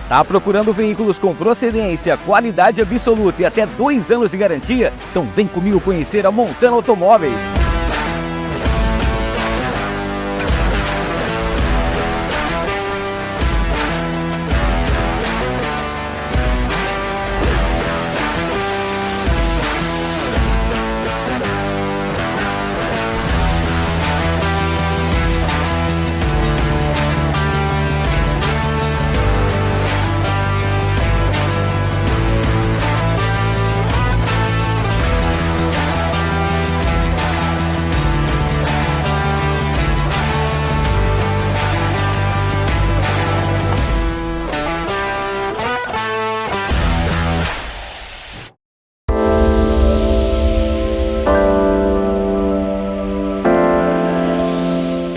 Tá procurando veículos com procedência, qualidade absoluta e até 2 anos de garantia? Então vem comigo conhecer a Montana Automóveis.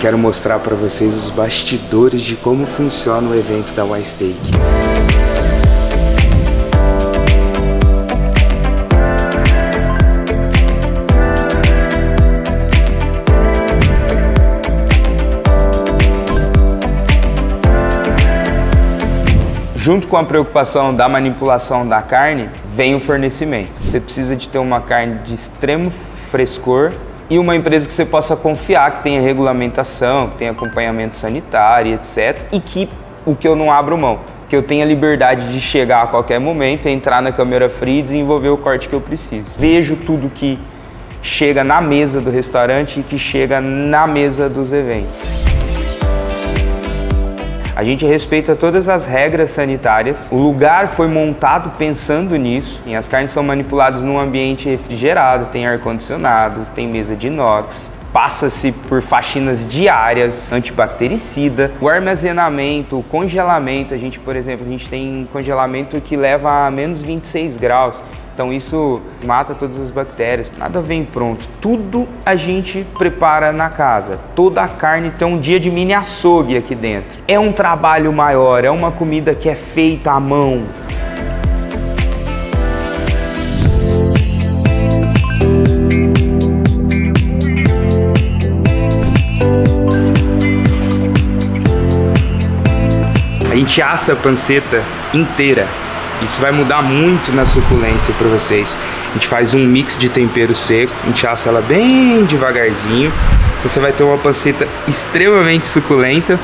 Quero mostrar para vocês os bastidores de como funciona o evento da Y-Stake. Junto com a preocupação da manipulação da carne, vem o fornecimento. Você precisa de ter uma carne de extremo frescor e uma empresa que você possa confiar, que tenha regulamentação, que tenha acompanhamento sanitário, etc. E que o que eu não abro mão, que eu tenha liberdade de chegar a qualquer momento, entrar na câmera fria e desenvolver o corte que eu preciso. Vejo tudo que chega na mesa do restaurante e que chega na mesa dos eventos. A gente respeita todas as regras sanitárias, o lugar foi montado pensando nisso, as carnes são manipuladas num ambiente refrigerado, tem ar-condicionado, tem mesa de inox, passa-se por faxinas diárias, antibactericida, o armazenamento, o congelamento, por exemplo, a gente tem congelamento que leva a menos 26 graus, então isso mata todas as bactérias, nada vem pronto, tudo a gente prepara na casa, toda a carne tem um dia de mini açougue aqui dentro. É um trabalho maior, é uma comida que é feita à mão. A gente assa a panceta inteira. Isso vai mudar muito na suculência para vocês. A gente faz um mix de tempero seco, a gente assa ela bem devagarzinho. Você vai ter uma panceta extremamente suculenta.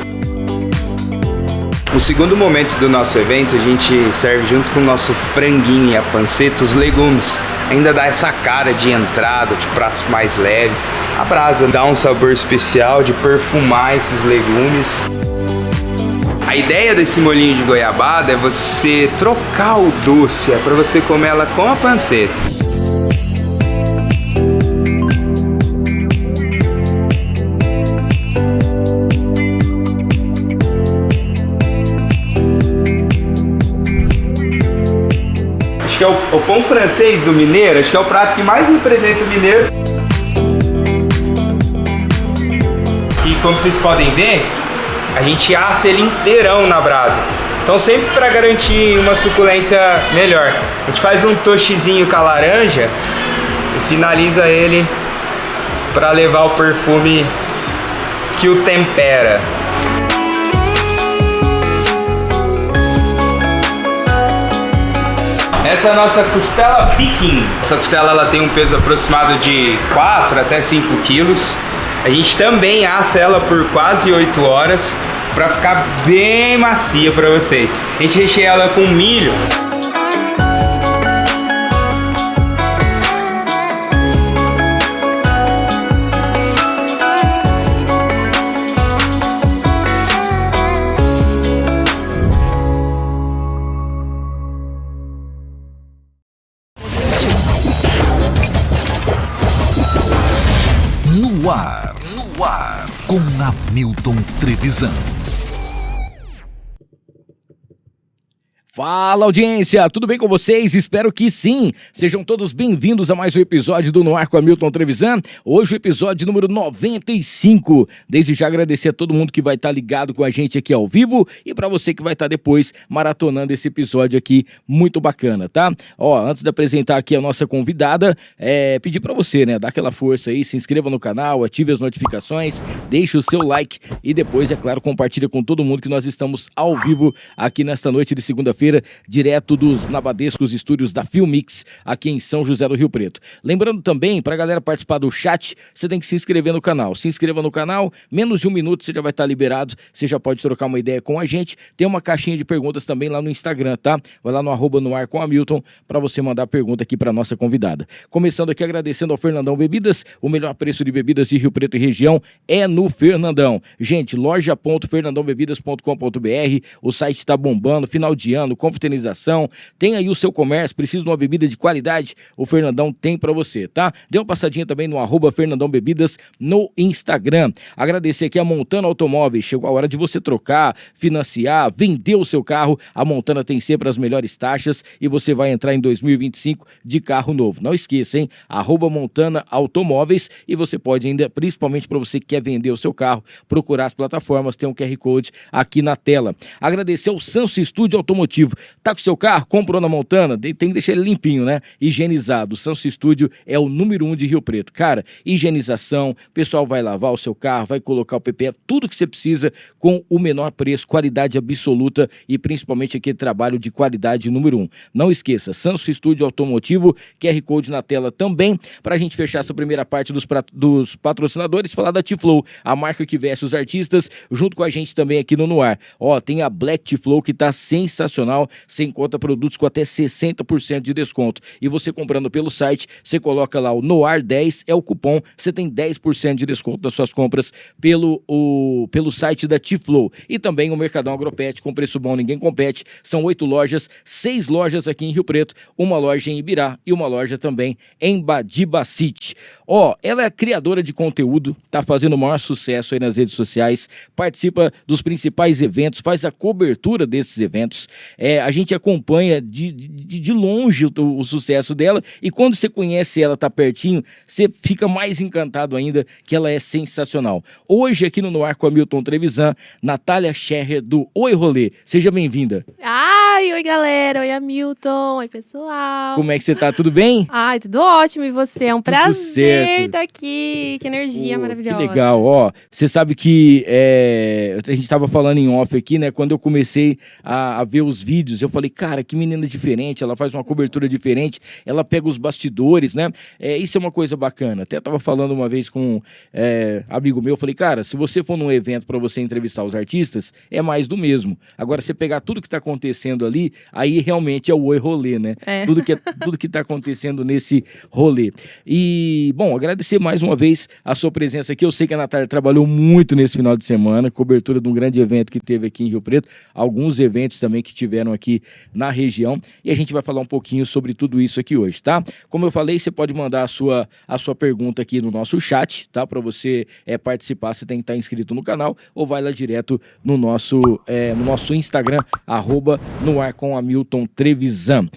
No segundo momento do nosso evento, a gente serve junto com o nosso franguinho e a panceta, os legumes. Ainda dá essa cara de entrada, de pratos mais leves. A brasa dá um sabor especial de perfumar esses legumes. A ideia desse molhinho de goiabada é você trocar o doce, é para você comer ela com a panceta. Acho que é o pão francês do mineiro, acho que é o prato que mais representa o mineiro. E como vocês podem ver, a gente assa ele inteirão na brasa. Então sempre para garantir uma suculência melhor. A gente faz um tostezinho com a laranja e finaliza ele para levar o perfume que o tempera. Essa é a nossa costela Peking. Essa costela ela tem um peso aproximado de 4 até 5 quilos. A gente também assa ela por quase 8 horas para ficar bem macia para vocês. A gente recheia ela com milho. No ar, com Hamilton Trevisan. Fala, audiência, tudo bem com vocês? Espero que sim. Sejam todos bem-vindos a mais um episódio do No Ar com Hamilton Trevisan. Hoje o episódio número 95. Desde já agradecer a todo mundo que vai estar ligado com a gente aqui ao vivo e para você que vai estar depois maratonando esse episódio aqui muito bacana, tá? Antes de apresentar aqui a nossa convidada, pedir para você, né, dar aquela força aí, se inscreva no canal, ative as notificações, deixe o seu like e depois, é claro, compartilha com todo mundo que nós estamos ao vivo aqui nesta noite de segunda-feira, direto dos nabadescos estúdios da Filmix, aqui em São José do Rio Preto. Lembrando também, para a galera participar do chat, você tem que se inscrever no canal. Se inscreva no canal, menos de um minuto você já vai estar liberado, você já pode trocar uma ideia com a gente. Tem uma caixinha de perguntas também lá no Instagram, tá? Vai lá no @noarcomhamilton para você mandar pergunta aqui para nossa convidada. Começando aqui agradecendo ao Fernandão Bebidas, o melhor preço de bebidas de Rio Preto e região é no Fernandão. Gente, loja.fernandãobebidas.com.br, o site está bombando, final de ano, confraternização, tem aí o seu comércio, precisa de uma bebida de qualidade, o Fernandão tem para você, tá? Dê uma passadinha também no @Fernandão Bebidas no Instagram. Agradecer aqui a Montana Automóveis, chegou a hora de você trocar, financiar, vender o seu carro, a Montana tem sempre as melhores taxas e você vai entrar em 2025 de carro novo. Não esqueça, hein? @Montana Automóveis e você pode ainda, principalmente para você que quer vender o seu carro, procurar as plataformas, tem um QR Code aqui na tela. Agradecer ao Sanso Estúdio Automotivo. Tá com seu carro? Comprou na Montana? Tem que deixar ele limpinho, né? Higienizado. O Sanso Estúdio é o número 1 de Rio Preto. Cara, higienização, o pessoal vai lavar o seu carro, vai colocar o PPF, tudo que você precisa com o menor preço, qualidade absoluta e principalmente aquele trabalho de qualidade número 1. Não esqueça, Sanso Estúdio Automotivo, QR Code na tela também, pra gente fechar essa primeira parte dos patrocinadores, falar da T-Flow, a marca que veste os artistas, junto com a gente também aqui no Noar. Tem a Black T-Flow que tá sensacional, você encontra produtos com até 60% de desconto. E você comprando pelo site, você coloca lá o NOAR10, é o cupom, você tem 10% de desconto nas suas compras pelo site da T-Flow. E também o Mercadão Agropet, com preço bom, ninguém compete. São 8 lojas, 6 lojas aqui em Rio Preto, uma loja em Ibirá e uma loja também em Badibacite. Ela é criadora de conteúdo, tá fazendo o maior sucesso aí nas redes sociais, participa dos principais eventos, faz a cobertura desses eventos. A gente acompanha de longe o sucesso dela e quando você conhece ela, tá pertinho, você fica mais encantado ainda que ela é sensacional. Hoje aqui no Ar com Hamilton Trevisan, Natália Scherrer do Oi Rolê. Seja bem-vinda. Oi galera, oi Hamilton, oi pessoal. Como é que você tá? Tudo bem? Tudo ótimo e você? É um Tudo prazer certo. estar aqui, que energia maravilhosa. Que legal, você sabe que a gente tava falando em off aqui, né, quando eu comecei a ver os vídeos, eu falei, cara, que menina diferente, ela faz uma cobertura diferente, ela pega os bastidores, né, isso é uma coisa bacana. Até tava falando uma vez com amigo meu, eu falei, cara, se você for num evento para você entrevistar os artistas, é mais do mesmo. Agora, você pegar tudo que tá acontecendo ali, aí realmente é o Oi Rolê, né? Tudo que tá acontecendo nesse rolê. E, bom, agradecer mais uma vez a sua presença aqui. Eu sei que a Natália trabalhou muito nesse final de semana, cobertura de um grande evento que teve aqui em Rio Preto, alguns eventos também que tiveram aqui na região, e a gente vai falar um pouquinho sobre tudo isso aqui hoje, tá? Como eu falei, você pode mandar a sua pergunta aqui no nosso chat, tá? Para você participar, você tem que estar inscrito no canal ou vai lá direto no nosso Instagram, @noarcomhamiltontrevisan.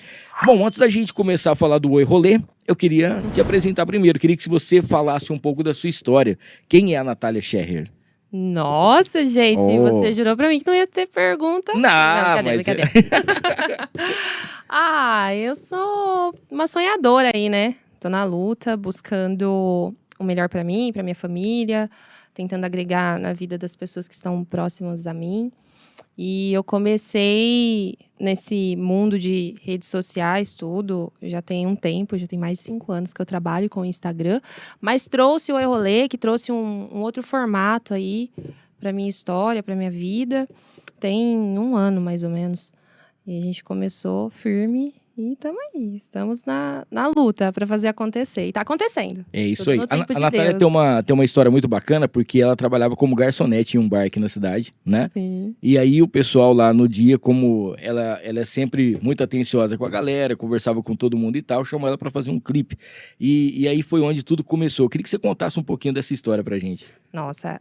Bom, antes da gente começar a falar do Oi Rolê, eu queria te apresentar primeiro. Queria que você falasse um pouco da sua história. Quem é a Natália Scherrer? Nossa, gente, você jurou pra mim que não ia ter pergunta? Não, brincadeira. Eu sou uma sonhadora aí, né? Tô na luta, buscando o melhor pra mim, pra minha família, tentando agregar na vida das pessoas que estão próximas a mim. E eu comecei nesse mundo de redes sociais, tudo, já tem um tempo, já tem mais de 5 anos que eu trabalho com o Instagram, mas trouxe o Oi Rolê, que trouxe um outro formato aí pra minha história, pra minha vida, tem 1 ano mais ou menos. E a gente começou firme e estamos na luta para fazer acontecer. E tá acontecendo. É isso aí. A Natália tem uma história muito bacana, porque ela trabalhava como garçonete em um bar aqui na cidade, né? Sim. E aí o pessoal lá no dia, como ela é sempre muito atenciosa com a galera, conversava com todo mundo e tal, chamou ela para fazer um clipe. E aí foi onde tudo começou. Eu queria que você contasse um pouquinho dessa história pra gente. Nossa,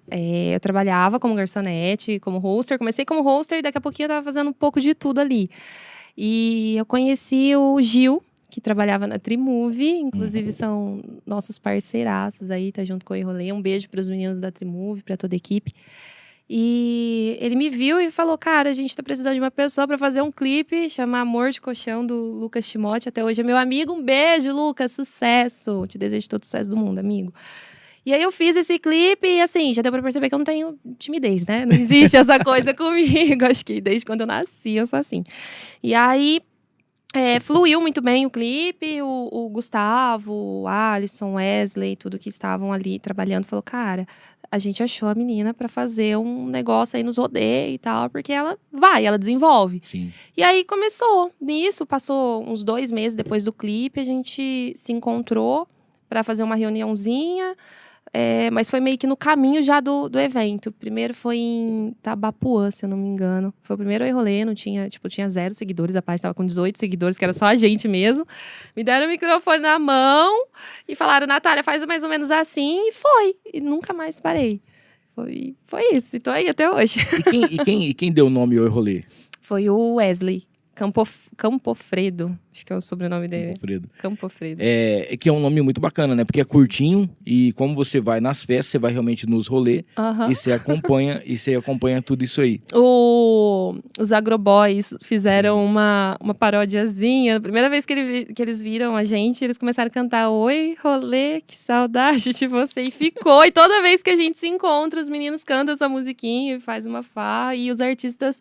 eu trabalhava como garçonete, como hoster. Comecei como hoster e daqui a pouquinho eu tava fazendo um pouco de tudo ali. E eu conheci o Gil, que trabalhava na Trimove, inclusive são nossos parceiraços aí, tá junto com o Oi-Rolê. Um beijo para os meninos da Trimove, para toda a equipe. E ele me viu e falou, cara, a gente tá precisando de uma pessoa para fazer um clipe, chama Amor de Colchão, do Lucas Timote, até hoje é meu amigo. Um beijo, Lucas, sucesso! Te desejo todo o sucesso do mundo, amigo. E aí eu fiz esse clipe e assim, já deu pra perceber que eu não tenho timidez, né? Não existe essa coisa comigo, acho que desde quando eu nasci eu sou assim. E aí fluiu muito bem o clipe, o Gustavo, o Alisson, Wesley, tudo que estavam ali trabalhando, falou, cara, a gente achou a menina pra fazer um negócio aí nos rodeios e tal, porque ela desenvolve. Sim. E aí começou nisso, passou uns 2 meses depois do clipe, a gente se encontrou pra fazer uma reuniãozinha, mas foi meio que no caminho já do evento. Primeiro foi em Tabapuã, se eu não me engano. Foi o primeiro Oi-Rolê, não tinha, tinha 0 seguidores, a página tava com 18 seguidores, que era só a gente mesmo. Me deram o microfone na mão e falaram, Natália, faz mais ou menos assim, e foi. E nunca mais parei. Foi isso, e tô aí até hoje. E quem deu o nome Oi-Rolê? Foi o Wesley Campofredo, acho que é o sobrenome dele. Campofredo. Que é um nome muito bacana, né? Porque é curtinho e como você vai nas festas, você vai realmente nos rolês e você acompanha tudo isso aí. Os Agroboys fizeram uma parodiazinha. A primeira vez que eles viram a gente, eles começaram a cantar Oi, rolê, que saudade de você. E ficou. E toda vez que a gente se encontra, os meninos cantam essa musiquinha e faz uma farra. E os artistas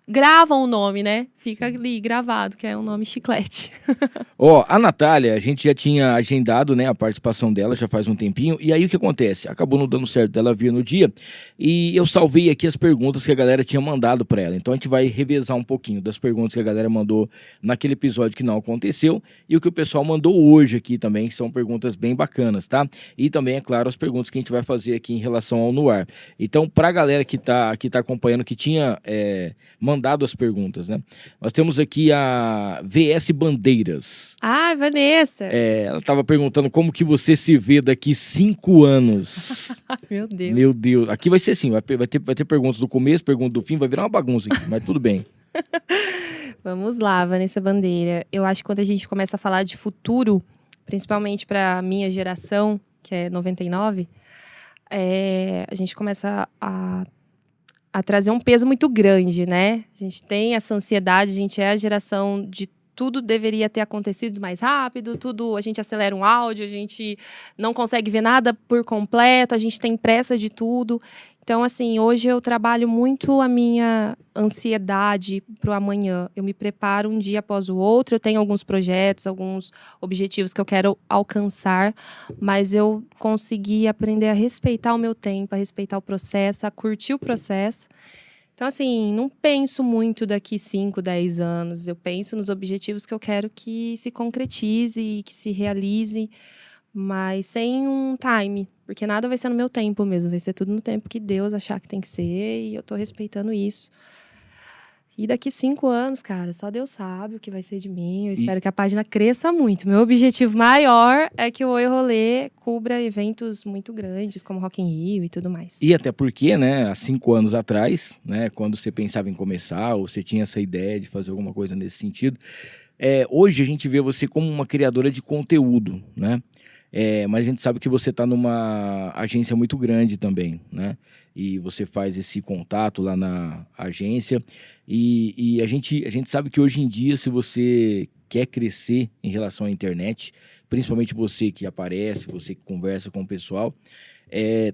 gravam o nome, né? Fica ali gravado, que é um nome chiclete. A Natália, a gente já tinha agendado, né, a participação dela já faz um tempinho. E aí o que acontece? Acabou não dando certo dela vir no dia. E eu salvei aqui as perguntas que a galera tinha mandado para ela. Então a gente vai revezar um pouquinho das perguntas que a galera mandou naquele episódio que não aconteceu. E o que o pessoal mandou hoje aqui também, que são perguntas bem bacanas, tá? E também, é claro, as perguntas que a gente vai fazer aqui em relação ao No Ar. Então, pra galera que tá acompanhando, que tinha mandado as perguntas, né? Nós temos aqui a VS Bandeiras. Ah, Vanessa! Ela tava perguntando como que você se vê daqui 5 anos. Meu Deus. Meu Deus. Aqui vai ser assim, vai ter perguntas do começo, perguntas do fim, vai virar uma bagunça aqui, mas tudo bem. Vamos lá, Vanessa Bandeira. Eu acho que quando a gente começa a falar de futuro, principalmente para minha geração, que é 99, a gente começa a trazer um peso muito grande, né? A gente tem essa ansiedade, a gente é a geração de tudo deveria ter acontecido mais rápido, tudo, a gente acelera um áudio, a gente não consegue ver nada por completo, a gente tem pressa de tudo. Então, assim, hoje eu trabalho muito a minha ansiedade pro amanhã. Eu me preparo um dia após o outro, eu tenho alguns projetos, alguns objetivos que eu quero alcançar, mas eu consegui aprender a respeitar o meu tempo, a respeitar o processo, a curtir o processo. Então, assim, não penso muito daqui 5, 10 anos. Eu penso nos objetivos que eu quero que se concretize e que se realize, mas sem um time, porque nada vai ser no meu tempo mesmo, vai ser tudo no tempo que Deus achar que tem que ser, e eu tô respeitando isso. E daqui 5 anos, cara, só Deus sabe o que vai ser de mim. Eu espero que a página cresça muito. Meu objetivo maior é que o Oi-Rolê cubra eventos muito grandes, como Rock in Rio e tudo mais. E até porque, né, há 5 anos atrás, né, quando você pensava em começar, ou você tinha essa ideia de fazer alguma coisa nesse sentido, hoje a gente vê você como uma criadora de conteúdo, né? Mas a gente sabe que você está numa agência muito grande também, né? E você faz esse contato lá na agência. E a gente sabe que hoje em dia, se você quer crescer em relação à internet, principalmente você que aparece, você que conversa com o pessoal,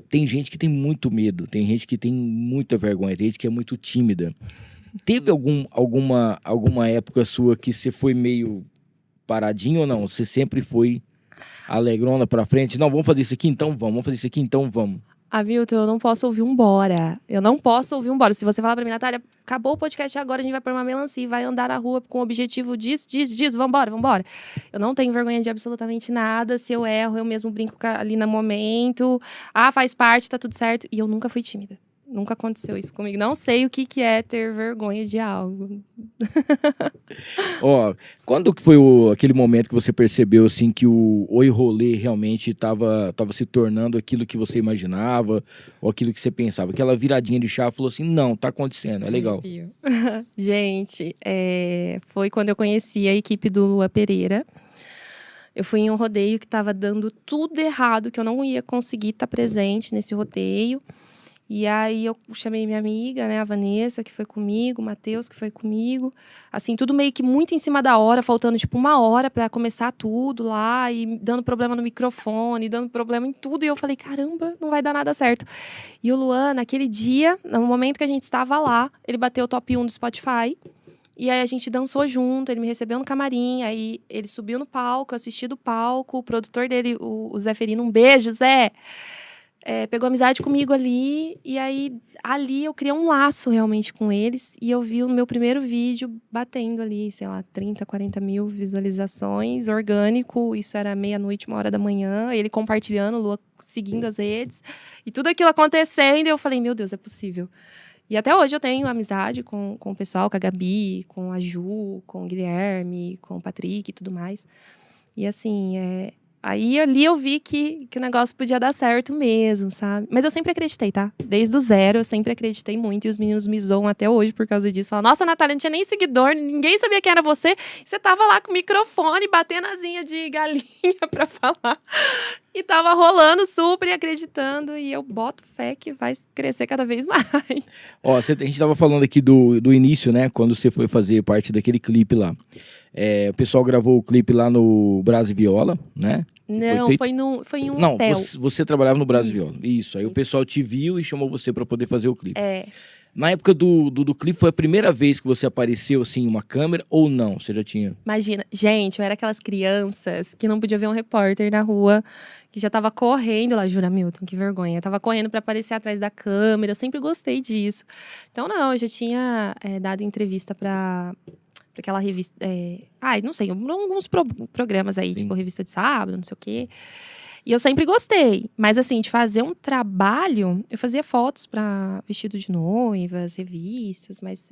tem gente que tem muito medo, tem gente que tem muita vergonha, tem gente que é muito tímida. Teve alguma época sua que você foi meio paradinho ou não? Você sempre foi alegrona pra frente? Não, vamos fazer isso aqui, então vamos fazer isso aqui, então vamos. Hamilton, eu não posso ouvir um bora. Eu não posso ouvir um bora. Se você falar pra mim, Natália, acabou o podcast agora, a gente vai pôr uma melancia e vai andar na rua com o objetivo disso, vambora. Eu não tenho vergonha de absolutamente nada. Se eu erro, eu mesmo brinco ali no momento. Faz parte, tá tudo certo. E eu nunca fui tímida. Nunca aconteceu isso comigo. Não sei o que é ter vergonha de algo. Ó, quando que foi aquele momento que você percebeu, assim, que o Oi Rolê realmente tava se tornando aquilo que você imaginava, ou aquilo que você pensava? Aquela viradinha de chave, falou assim, não, tá acontecendo, é legal. Gente, foi quando eu conheci a equipe do Lua Pereira. Eu fui em um rodeio que estava dando tudo errado, que eu não ia conseguir estar presente nesse rodeio. E aí eu chamei minha amiga, né, a Vanessa, que foi comigo, o Matheus, que foi comigo. Assim, tudo meio que muito em cima da hora, faltando tipo 1 hora para começar tudo lá, e dando problema no microfone, dando problema em tudo. E eu falei, caramba, não vai dar nada certo. E o Luan, naquele dia, no momento que a gente estava lá, ele bateu o top 1 do Spotify. E aí a gente dançou junto, ele me recebeu no camarim, aí ele subiu no palco, eu assisti do palco, o produtor dele, o Zé Ferino, um beijo, Zé! Pegou amizade comigo ali, e aí ali eu criei um laço realmente com eles, e eu vi o meu primeiro vídeo batendo ali, sei lá, 30, 40 mil visualizações, orgânico, isso era 00:30, 1h da manhã, ele compartilhando, o Lua seguindo as redes, e tudo aquilo acontecendo, e eu falei, meu Deus, é possível. E até hoje eu tenho amizade com o pessoal, com a Gabi, com a Ju, com o Guilherme, com o Patrick e tudo mais. E assim, aí ali eu vi que o negócio podia dar certo mesmo, sabe? Mas eu sempre acreditei, tá? Desde o zero, eu sempre acreditei muito. E os meninos me zoam até hoje por causa disso. Falam, nossa, Natália, não tinha nem seguidor, ninguém sabia quem era você. Você tava lá com o microfone, batendo asinha de galinha pra falar. E tava rolando super e acreditando. E eu boto fé que vai crescer cada vez mais. Ó, a gente tava falando aqui do início, né? Quando você foi fazer parte daquele clipe lá. O pessoal gravou o clipe lá no Brás e Viola, né? Não, foi em um Não, hotel. você trabalhava no Brás e Isso. Viola. Isso, aí o pessoal te viu e chamou você pra poder fazer o clipe. É. Na época do clipe, foi a primeira vez que você apareceu, assim, em uma câmera ou não? Você já tinha? Imagina, gente, eu era aquelas crianças que não podia ver um repórter na rua, que já tava correndo lá, jura, Milton, que vergonha. Tava correndo pra aparecer atrás da câmera, eu sempre gostei disso. Então, não, eu já tinha dado entrevista pra aquela revista, não sei, alguns programas aí, Sim. tipo Revista de Sábado, não sei o quê. E eu sempre gostei, mas assim, de fazer um trabalho, eu fazia fotos pra vestido de noivas, revistas, mas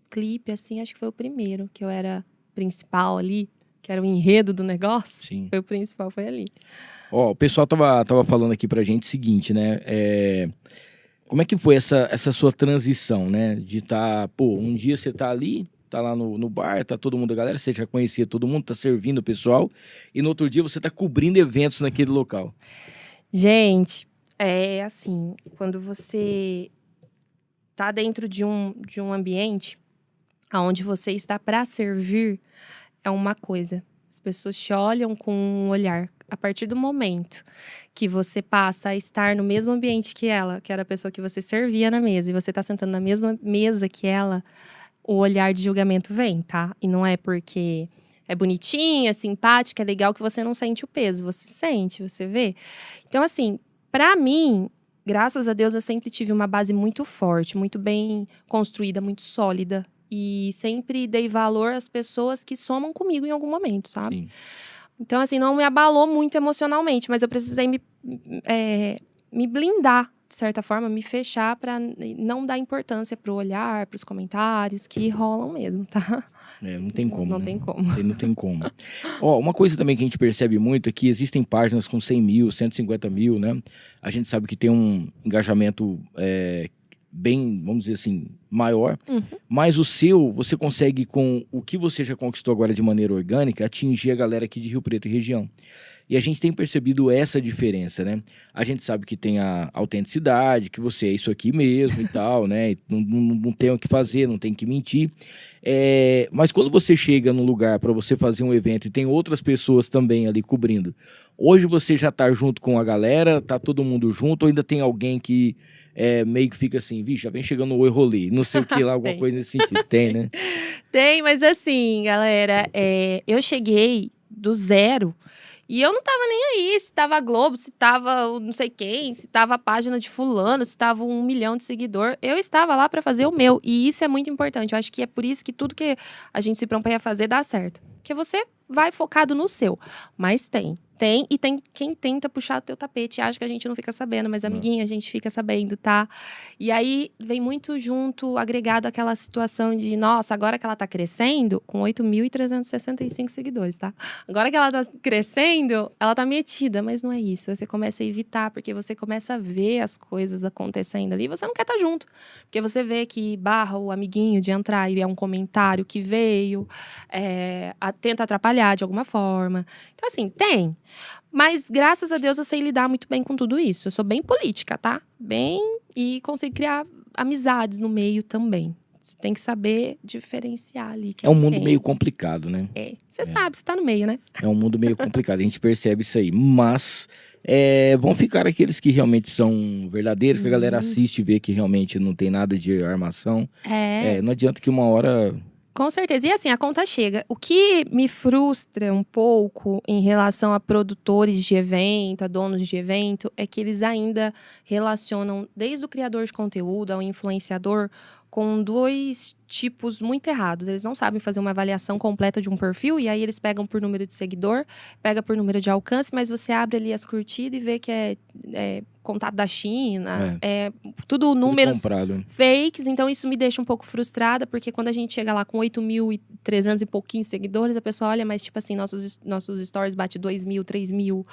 clipe, assim, acho que foi o primeiro, que eu era principal ali, que era o enredo do negócio. Sim. Foi o principal, foi ali. Ó, o pessoal tava falando aqui pra gente o seguinte, né? Como é que foi essa sua transição, né? De um dia você tá ali, tá lá no bar, tá todo mundo, a galera, você já conhecia todo mundo, tá servindo o pessoal, e no outro dia você tá cobrindo eventos naquele local. Gente, é assim, quando você tá dentro de um ambiente onde você está para servir, é uma coisa. As pessoas te olham com um olhar. A partir do momento que você passa a estar no mesmo ambiente que ela, que era a pessoa que você servia na mesa, e você tá sentando na mesma mesa que ela, o olhar de julgamento vem, tá? E não é porque é bonitinha, é simpática, é legal que você não sente o peso. Você sente, você vê. Então, assim, pra mim, graças a Deus, eu sempre tive uma base muito forte, muito bem construída, muito sólida. E sempre dei valor às pessoas que somam comigo em algum momento, sabe? Sim. Então, assim, não me abalou muito emocionalmente, mas eu precisei me blindar, de certa forma, me fechar para não dar importância pro olhar, pros comentários que rolam mesmo, tá? Não tem como. Não né? tem como. Não tem como. Ó, uma coisa também que a gente percebe muito é que existem páginas com 100 mil, 150 mil, né? A gente sabe que tem um engajamento bem, vamos dizer assim, maior. Uhum. Mas o seu, você consegue, com o que você já conquistou agora de maneira orgânica, atingir a galera aqui de Rio Preto e região. E a gente tem percebido essa diferença, né? A gente sabe que tem a autenticidade, que você é isso aqui mesmo e tal, né? Não tem o que fazer, não tem que mentir. Mas quando você chega num lugar para você fazer um evento e tem outras pessoas também ali cobrindo, hoje você já tá junto com a galera, tá todo mundo junto, ou ainda tem alguém que meio que fica assim, vixe, já vem chegando o Oi Rolê, não sei o que lá, alguma coisa nesse sentido. Tem, né? Tem, mas assim, galera, eu cheguei do zero e eu não tava nem aí se tava a Globo, se tava não sei quem, se tava a página de fulano, se tava 1 milhão de seguidor. Eu estava lá pra fazer o meu, e isso é muito importante. Eu acho que é por isso que tudo que a gente se propõe a fazer dá certo. Porque você vai focado no seu. Mas tem Tem, e tem quem tenta puxar o teu tapete e acha que a gente não fica sabendo, mas, amiguinha, a gente fica sabendo, tá? E aí, vem muito junto, agregado aquela situação de, nossa, agora que ela tá crescendo, com 8.365 seguidores, tá? Agora que ela tá crescendo, ela tá metida, mas não é isso. Você começa a evitar, porque você começa a ver as coisas acontecendo ali, e você não quer estar junto. Porque você vê que barra o amiguinho de entrar e é um comentário que veio, tenta atrapalhar de alguma forma. Então, assim, tem. Mas, graças a Deus, eu sei lidar muito bem com tudo isso. Eu sou bem política, tá? E consigo criar amizades no meio também. Você tem que saber diferenciar ali. É um mundo meio complicado, né? Você sabe, você tá no meio, né? É um mundo meio complicado, a gente percebe isso aí. Mas vão ficar aqueles que realmente são verdadeiros, que a galera assiste e vê que realmente não tem nada de armação. Não adianta que uma hora... Com certeza. E assim, a conta chega. O que me frustra um pouco em relação a produtores de evento, a donos de evento, é que eles ainda relacionam, desde o criador de conteúdo ao influenciador, com dois tipos muito errados. Eles não sabem fazer uma avaliação completa de um perfil, e aí eles pegam por número de seguidor, pega por número de alcance, mas você abre ali as curtidas e vê que é contato da China, tudo números fakes. Então isso me deixa um pouco frustrada, porque quando a gente chega lá com 8.300 e pouquinhos seguidores, a pessoa olha, mas tipo assim, nossos stories bate 2.000, 3.000,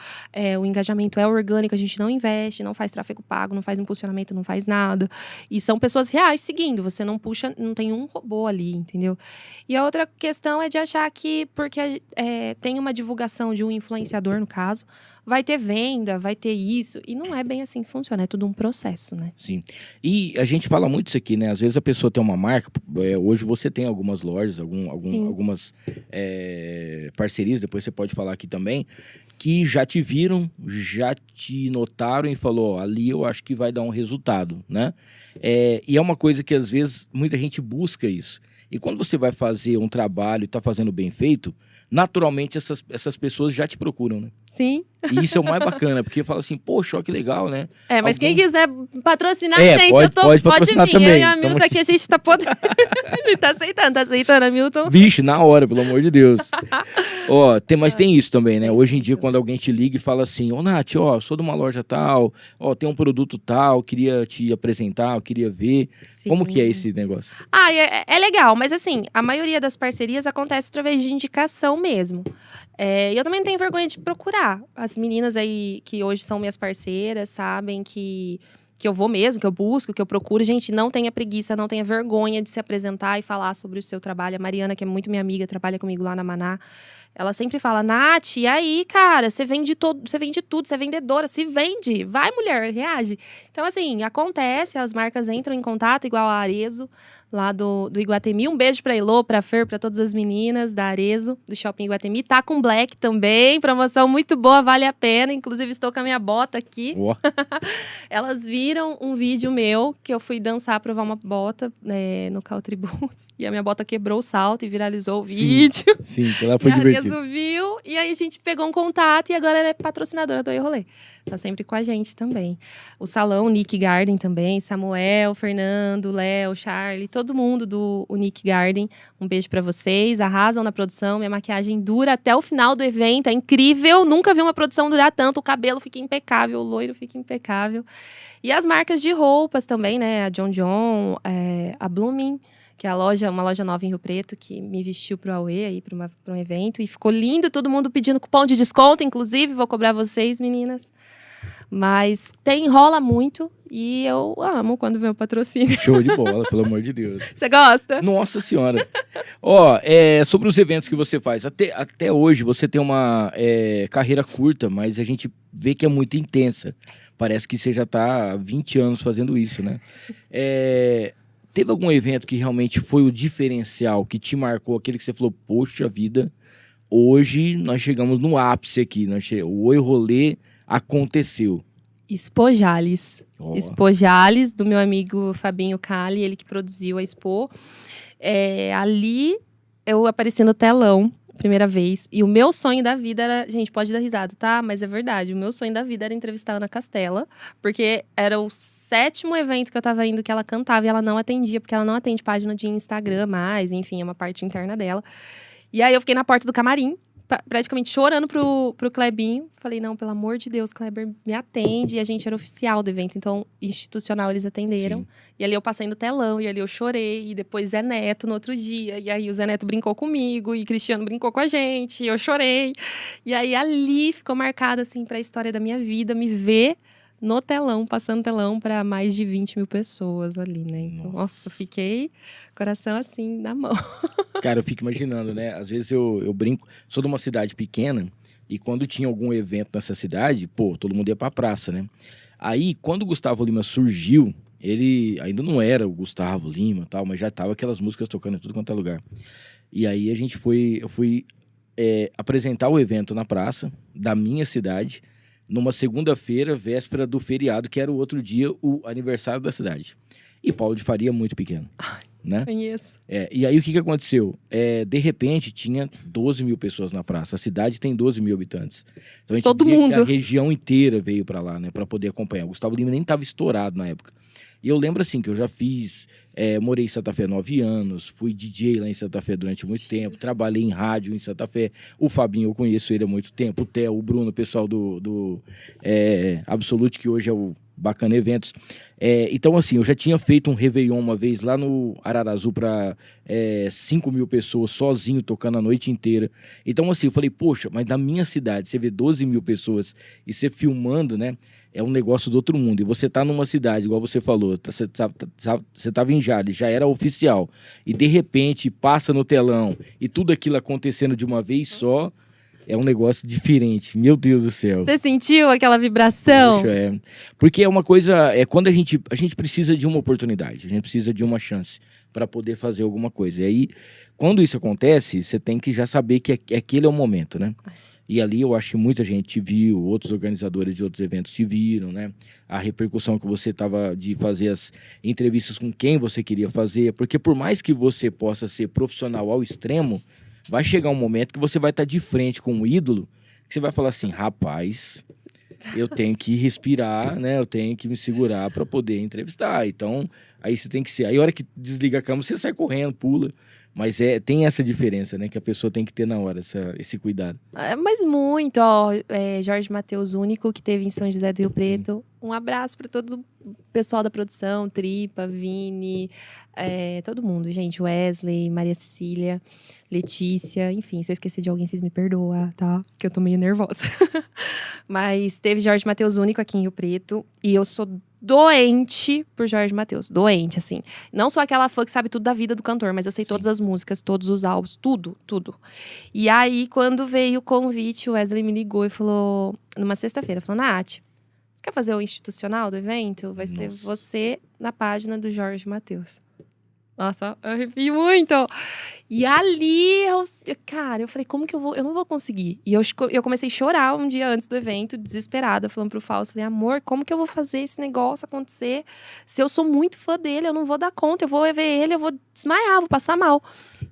o engajamento é orgânico, a gente não investe, não faz tráfego pago, não faz impulsionamento, não faz nada. E são pessoas reais seguindo, você não puxa, não tem um robô ali, entendeu? E a outra questão é de achar que, porque tem uma divulgação de um influenciador, no caso, vai ter venda, vai ter isso. E não é bem assim que funciona, é tudo um processo, né? Sim. E a gente fala muito isso aqui, né? Às vezes a pessoa tem uma marca, hoje você tem algumas lojas, algumas parcerias, depois você pode falar aqui também, que já te viram, já te notaram e falou, ali eu acho que vai dar um resultado, né? E é uma coisa que às vezes muita gente busca isso. E quando você vai fazer um trabalho e tá fazendo bem feito, naturalmente essas pessoas já te procuram, né? Sim. E isso é o mais bacana, porque fala assim, poxa, que legal, né? Mas quem quiser patrocinar, gente, pode patrocinar vir. também. Eu e a Hamilton aqui, a gente tá podendo. Ele tá aceitando, Hamilton. Vixe, na hora, pelo amor de Deus. Mas tem isso também, né? Hoje em dia, quando alguém te liga e fala assim, Nath, sou de uma loja tal, tem um produto tal, queria te apresentar, eu queria ver. Sim. Como que é esse negócio? É legal, mas assim, a maioria das parcerias acontece através de indicação mesmo. E eu também não tenho vergonha de procurar. As meninas aí que hoje são minhas parceiras sabem que eu vou mesmo, que eu busco, que eu procuro. Gente, não tenha preguiça, não tenha vergonha de se apresentar e falar sobre o seu trabalho. A Mariana, que é muito minha amiga, trabalha comigo lá na Maná, ela sempre fala, Nath, e aí, cara, você vende tudo, você é vendedora, se vende. Vai, mulher, reage. Então, assim, acontece, as marcas entram em contato, igual a Arezzo, lá do Iguatemi. Um beijo pra Elô, pra Fer, pra todas as meninas da Arezzo, do Shopping Iguatemi. Tá com Black também, promoção muito boa, vale a pena. Inclusive, estou com a minha bota aqui. Elas viram um vídeo meu, que eu fui dançar, provar uma bota no Caltribus. E a minha bota quebrou o salto e viralizou o vídeo. Sim, ela foi divertida. Viu, e aí a gente pegou um contato e agora ela é patrocinadora do E-Rolê. Tá sempre com a gente também. O salão, Nick Garden também, Samuel, Fernando, Léo, Charlie, todo mundo do Nick Garden. Um beijo pra vocês, arrasam na produção. Minha maquiagem dura até o final do evento, é incrível. Nunca vi uma produção durar tanto, o cabelo fica impecável, o loiro fica impecável. E as marcas de roupas também, né? A John John, a Blooming, que é uma loja nova em Rio Preto, que me vestiu pro Aue aí, pra um evento. E ficou lindo, todo mundo pedindo cupom de desconto, inclusive. Vou cobrar vocês, meninas. Mas rola muito e eu amo quando vem o patrocínio. Show de bola, pelo amor de Deus. Você gosta? Nossa Senhora. Sobre os eventos que você faz. Até hoje você tem uma carreira curta, mas a gente vê que é muito intensa. Parece que você já tá há 20 anos fazendo isso, né? Teve algum evento que realmente foi o diferencial, que te marcou, aquele que você falou, poxa vida, hoje nós chegamos no ápice aqui, o Oi Rolê aconteceu? Expo Jales. Expo Jales, do meu amigo Fabinho Cali, ele que produziu a Expo. Ali eu apareci no telão, primeira vez, e o meu sonho da vida era, gente, pode dar risada, tá? Mas é verdade, o meu sonho da vida era entrevistar a Ana Castela, porque era o 7º evento que eu tava indo que ela cantava e ela não atendia, porque ela não atende página de Instagram mais, enfim, é uma parte interna dela. E aí eu fiquei na porta do camarim, praticamente chorando pro Clebinho. Falei, não, pelo amor de Deus, Kleber, me atende. E a gente era oficial do evento, então institucional eles atenderam. Sim. E ali eu passei no telão, e ali eu chorei. E depois Zé Neto no outro dia. E aí o Zé Neto brincou comigo, e Cristiano brincou com a gente. E eu chorei. E aí ali ficou marcado, assim, pra história da minha vida, me ver no telão, passando telão para mais de 20 mil pessoas ali, né? Então, nossa, fiquei coração assim, na mão. Cara, eu fico imaginando, né? Às vezes eu brinco, sou de uma cidade pequena e quando tinha algum evento nessa cidade, pô, todo mundo ia pra praça, né? Aí, quando o Gustavo Lima surgiu, ele ainda não era o Gustavo Lima e tal, mas já tava aquelas músicas tocando em tudo quanto é lugar. E aí eu fui apresentar o evento na praça da minha cidade, numa segunda-feira, véspera do feriado, que era o outro dia, o aniversário da cidade. E Paulo de Faria muito pequeno, né? Conheço. E aí o que aconteceu? De repente tinha 12 mil pessoas na praça. A cidade tem 12 mil habitantes. Então a gente Todo via que mundo. a região inteira veio pra lá, né? Pra poder acompanhar. O Gustavo Lima nem estava estourado na época. E eu lembro assim que eu já fiz, morei em Santa Fé 9 anos, fui DJ lá em Santa Fé durante muito tempo, trabalhei em rádio em Santa Fé. O Fabinho, eu conheço ele há muito tempo, o Theo, o Bruno, o pessoal do Absolute, que hoje é o Bacana Eventos. Então, assim, eu já tinha feito um Réveillon uma vez lá no Ararazu para 5 mil pessoas, sozinho, tocando a noite inteira. Então, assim, eu falei, poxa, mas na minha cidade, você vê 12 mil pessoas e você filmando, né? É um negócio do outro mundo. E você tá numa cidade, igual você falou, você tava em Jales, já era oficial. E de repente passa no telão e tudo aquilo acontecendo de uma vez só, é um negócio diferente. Meu Deus do céu. Você sentiu aquela vibração? Poxa, porque é uma coisa, quando a gente precisa de uma oportunidade, a gente precisa de uma chance para poder fazer alguma coisa. E aí, quando isso acontece, você tem que já saber que aquele é o momento, né? E ali eu acho que muita gente te viu, outros organizadores de outros eventos te viram, né? A repercussão que você tava de fazer as entrevistas com quem você queria fazer, porque por mais que você possa ser profissional ao extremo, vai chegar um momento que você vai estar de frente com um ídolo, que você vai falar assim, rapaz, eu tenho que respirar, né? Eu tenho que me segurar para poder entrevistar. Então, aí você tem que ser. Aí a hora que desliga a câmera, você sai correndo, pula. Mas tem essa diferença, né? Que a pessoa tem que ter na hora, esse cuidado. Mas muito, ó. Jorge Mateus, único que teve em São José do Rio Preto. Um abraço para todo o pessoal da produção, Tripa, Vini, todo mundo, gente. Wesley, Maria Cecília, Letícia, enfim, se eu esquecer de alguém, vocês me perdoam, tá? Que eu tô meio nervosa. Mas teve Jorge Mateus único aqui em Rio Preto. E eu sou doente por Jorge Mateus. Doente, assim. Não sou aquela fã que sabe tudo da vida do cantor, mas eu sei todas as músicas, todos os álbuns, tudo, tudo. E aí, quando veio o convite, o Wesley me ligou e falou, numa sexta-feira, falou, Nath, você quer fazer o institucional do evento? Vai ser você na página do Jorge Mateus. Nossa, eu arrepio muito. E ali, cara, eu falei, como que eu vou? Eu não vou conseguir. E eu comecei a chorar um dia antes do evento, desesperada, falando pro Fausto. Falei, amor, como que eu vou fazer esse negócio acontecer? Se eu sou muito fã dele, eu não vou dar conta. Eu vou ver ele, eu vou desmaiar, vou passar mal.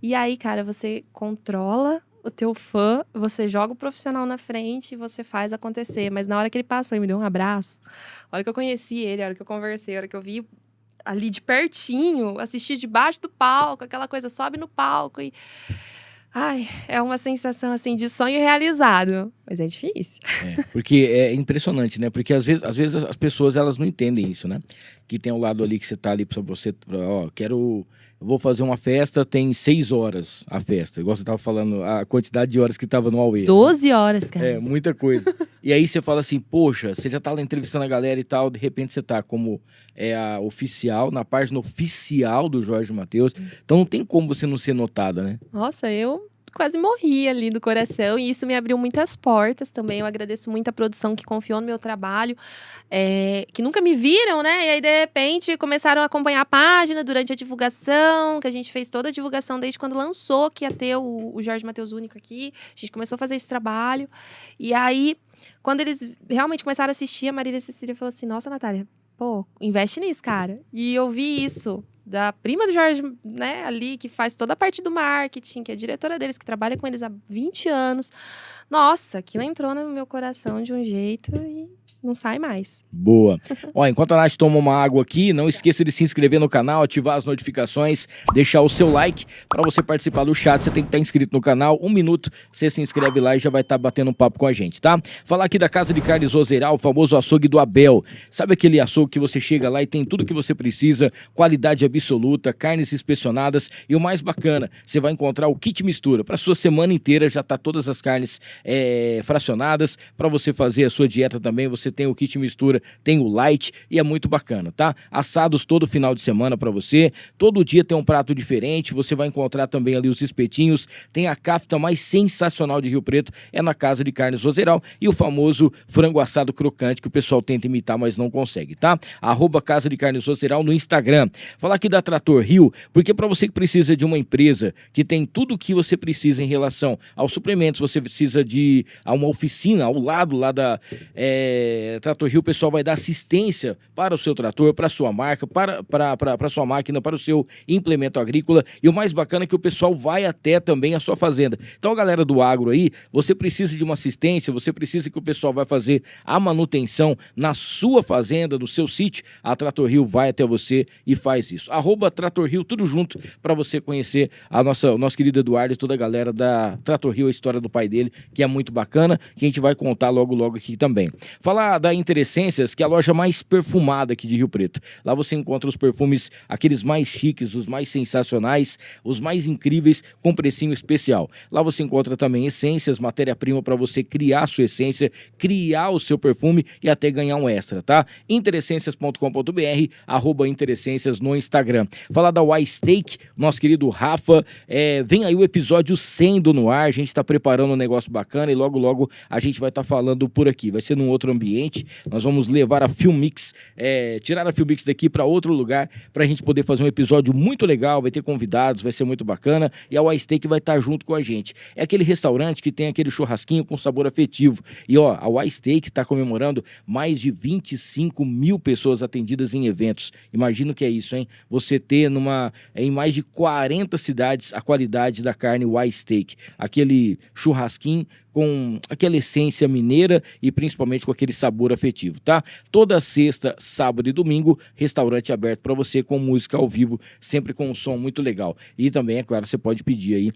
E aí, cara, você controla o teu fã, você joga o profissional na frente e você faz acontecer. Mas na hora que ele passou e me deu um abraço, a hora que eu conheci ele, a hora que eu conversei, a hora que eu vi ali de pertinho, assistir debaixo do palco, aquela coisa, sobe no palco e... Ai, é uma sensação, assim, de sonho realizado. Mas é difícil. Porque é impressionante, né? Porque às vezes as pessoas, elas não entendem isso, né? Que tem o lado ali que você tá ali pra você... eu vou fazer uma festa, tem 6 horas a festa. Igual você tava falando, a quantidade de horas que tava no Aue. 12 horas, cara. Muita coisa. E aí você fala assim, poxa, você já tá lá entrevistando a galera e tal, de repente você tá como a oficial, na página oficial do Jorge Mateus. Então não tem como você não ser notada, né? Nossa, eu quase morri ali do coração e isso me abriu muitas portas também. Eu agradeço muito a produção que confiou no meu trabalho, que nunca me viram, né? E aí, de repente, começaram a acompanhar a página durante a divulgação, que a gente fez toda a divulgação desde quando lançou que ia ter o Jorge Mateus único aqui. A gente começou a fazer esse trabalho. E aí, quando eles realmente começaram a assistir, a Marília Cecília falou assim, nossa, Natália, pô, investe nisso, cara. E eu vi isso da prima do Jorge, né, ali, que faz toda a parte do marketing, que é a diretora deles, que trabalha com eles há 20 anos. Nossa, aquilo entrou no meu coração de um jeito e não sai mais. Boa. Ó, enquanto a Nath toma uma água aqui, não esqueça de se inscrever no canal, ativar as notificações, deixar o seu like. Para você participar do chat, você tem que estar inscrito no canal. 1 minuto, você se inscreve lá e já vai estar batendo um papo com a gente, tá? Falar aqui da Casa de Carnes Ozeral, o famoso açougue do Abel. Sabe aquele açougue que você chega lá e tem tudo que você precisa, qualidade absoluta, carnes inspecionadas e o mais bacana, você vai encontrar o kit mistura. Para sua semana inteira já tá todas as carnes fracionadas. Para você fazer a sua dieta também, você tem o kit mistura, tem o light e é muito bacana, tá? Assados todo final de semana para você, todo dia tem um prato diferente, você vai encontrar também ali os espetinhos, tem a kafta mais sensacional de Rio Preto, é na Casa de Carnes Ozeral e o famoso frango assado crocante que o pessoal tenta imitar, mas não consegue, tá? @Casa de Carnes Ozeral no Instagram. Falar aqui da Trator Rio, porque para você que precisa de uma empresa que tem tudo o que você precisa em relação aos suplementos, você precisa de uma oficina ao lado lá da Trator Rio, o pessoal vai dar assistência para o seu trator, para a sua marca, para a sua máquina, para o seu implemento agrícola. E o mais bacana é que o pessoal vai até também a sua fazenda. Então, galera do agro aí, você precisa de uma assistência, você precisa que o pessoal vai fazer a manutenção na sua fazenda, do seu sítio, a Trator Rio vai até você e faz isso. @Trator Rio, tudo junto, para você conhecer o nosso querido Eduardo e toda a galera da Trator Rio, a história do pai dele, que é muito bacana, que a gente vai contar logo aqui também. Falar da Interessências, que é a loja mais perfumada aqui de Rio Preto. Lá você encontra os perfumes, aqueles mais chiques, os mais sensacionais, os mais incríveis, com precinho especial. Lá você encontra também essências, matéria-prima para você criar a sua essência, criar o seu perfume e até ganhar um extra, tá? Interessências.com.br, @Interessências no Instagram. Falar da Y-Steak, nosso querido Rafa, vem aí o episódio 100 do No Ar, a gente tá preparando um negócio bacana e logo a gente vai estar falando por aqui. Vai ser num outro ambiente, nós vamos levar a Filmix, tirar a Filmix daqui para outro lugar, pra gente poder fazer um episódio muito legal, vai ter convidados, vai ser muito bacana, e a Y-Steak vai estar junto com a gente. É aquele restaurante que tem aquele churrasquinho com sabor afetivo, e ó, a Y-Steak tá comemorando mais de 25 mil pessoas atendidas em eventos. Imagina o que é isso, hein? Você ter em mais de 40 cidades a qualidade da carne Y-Steak, aquele churrasquinho com aquela essência mineira e principalmente com aquele sabor afetivo, tá? Toda sexta, sábado e domingo, restaurante aberto para você com música ao vivo, sempre com um som muito legal. E também, é claro, você pode pedir aí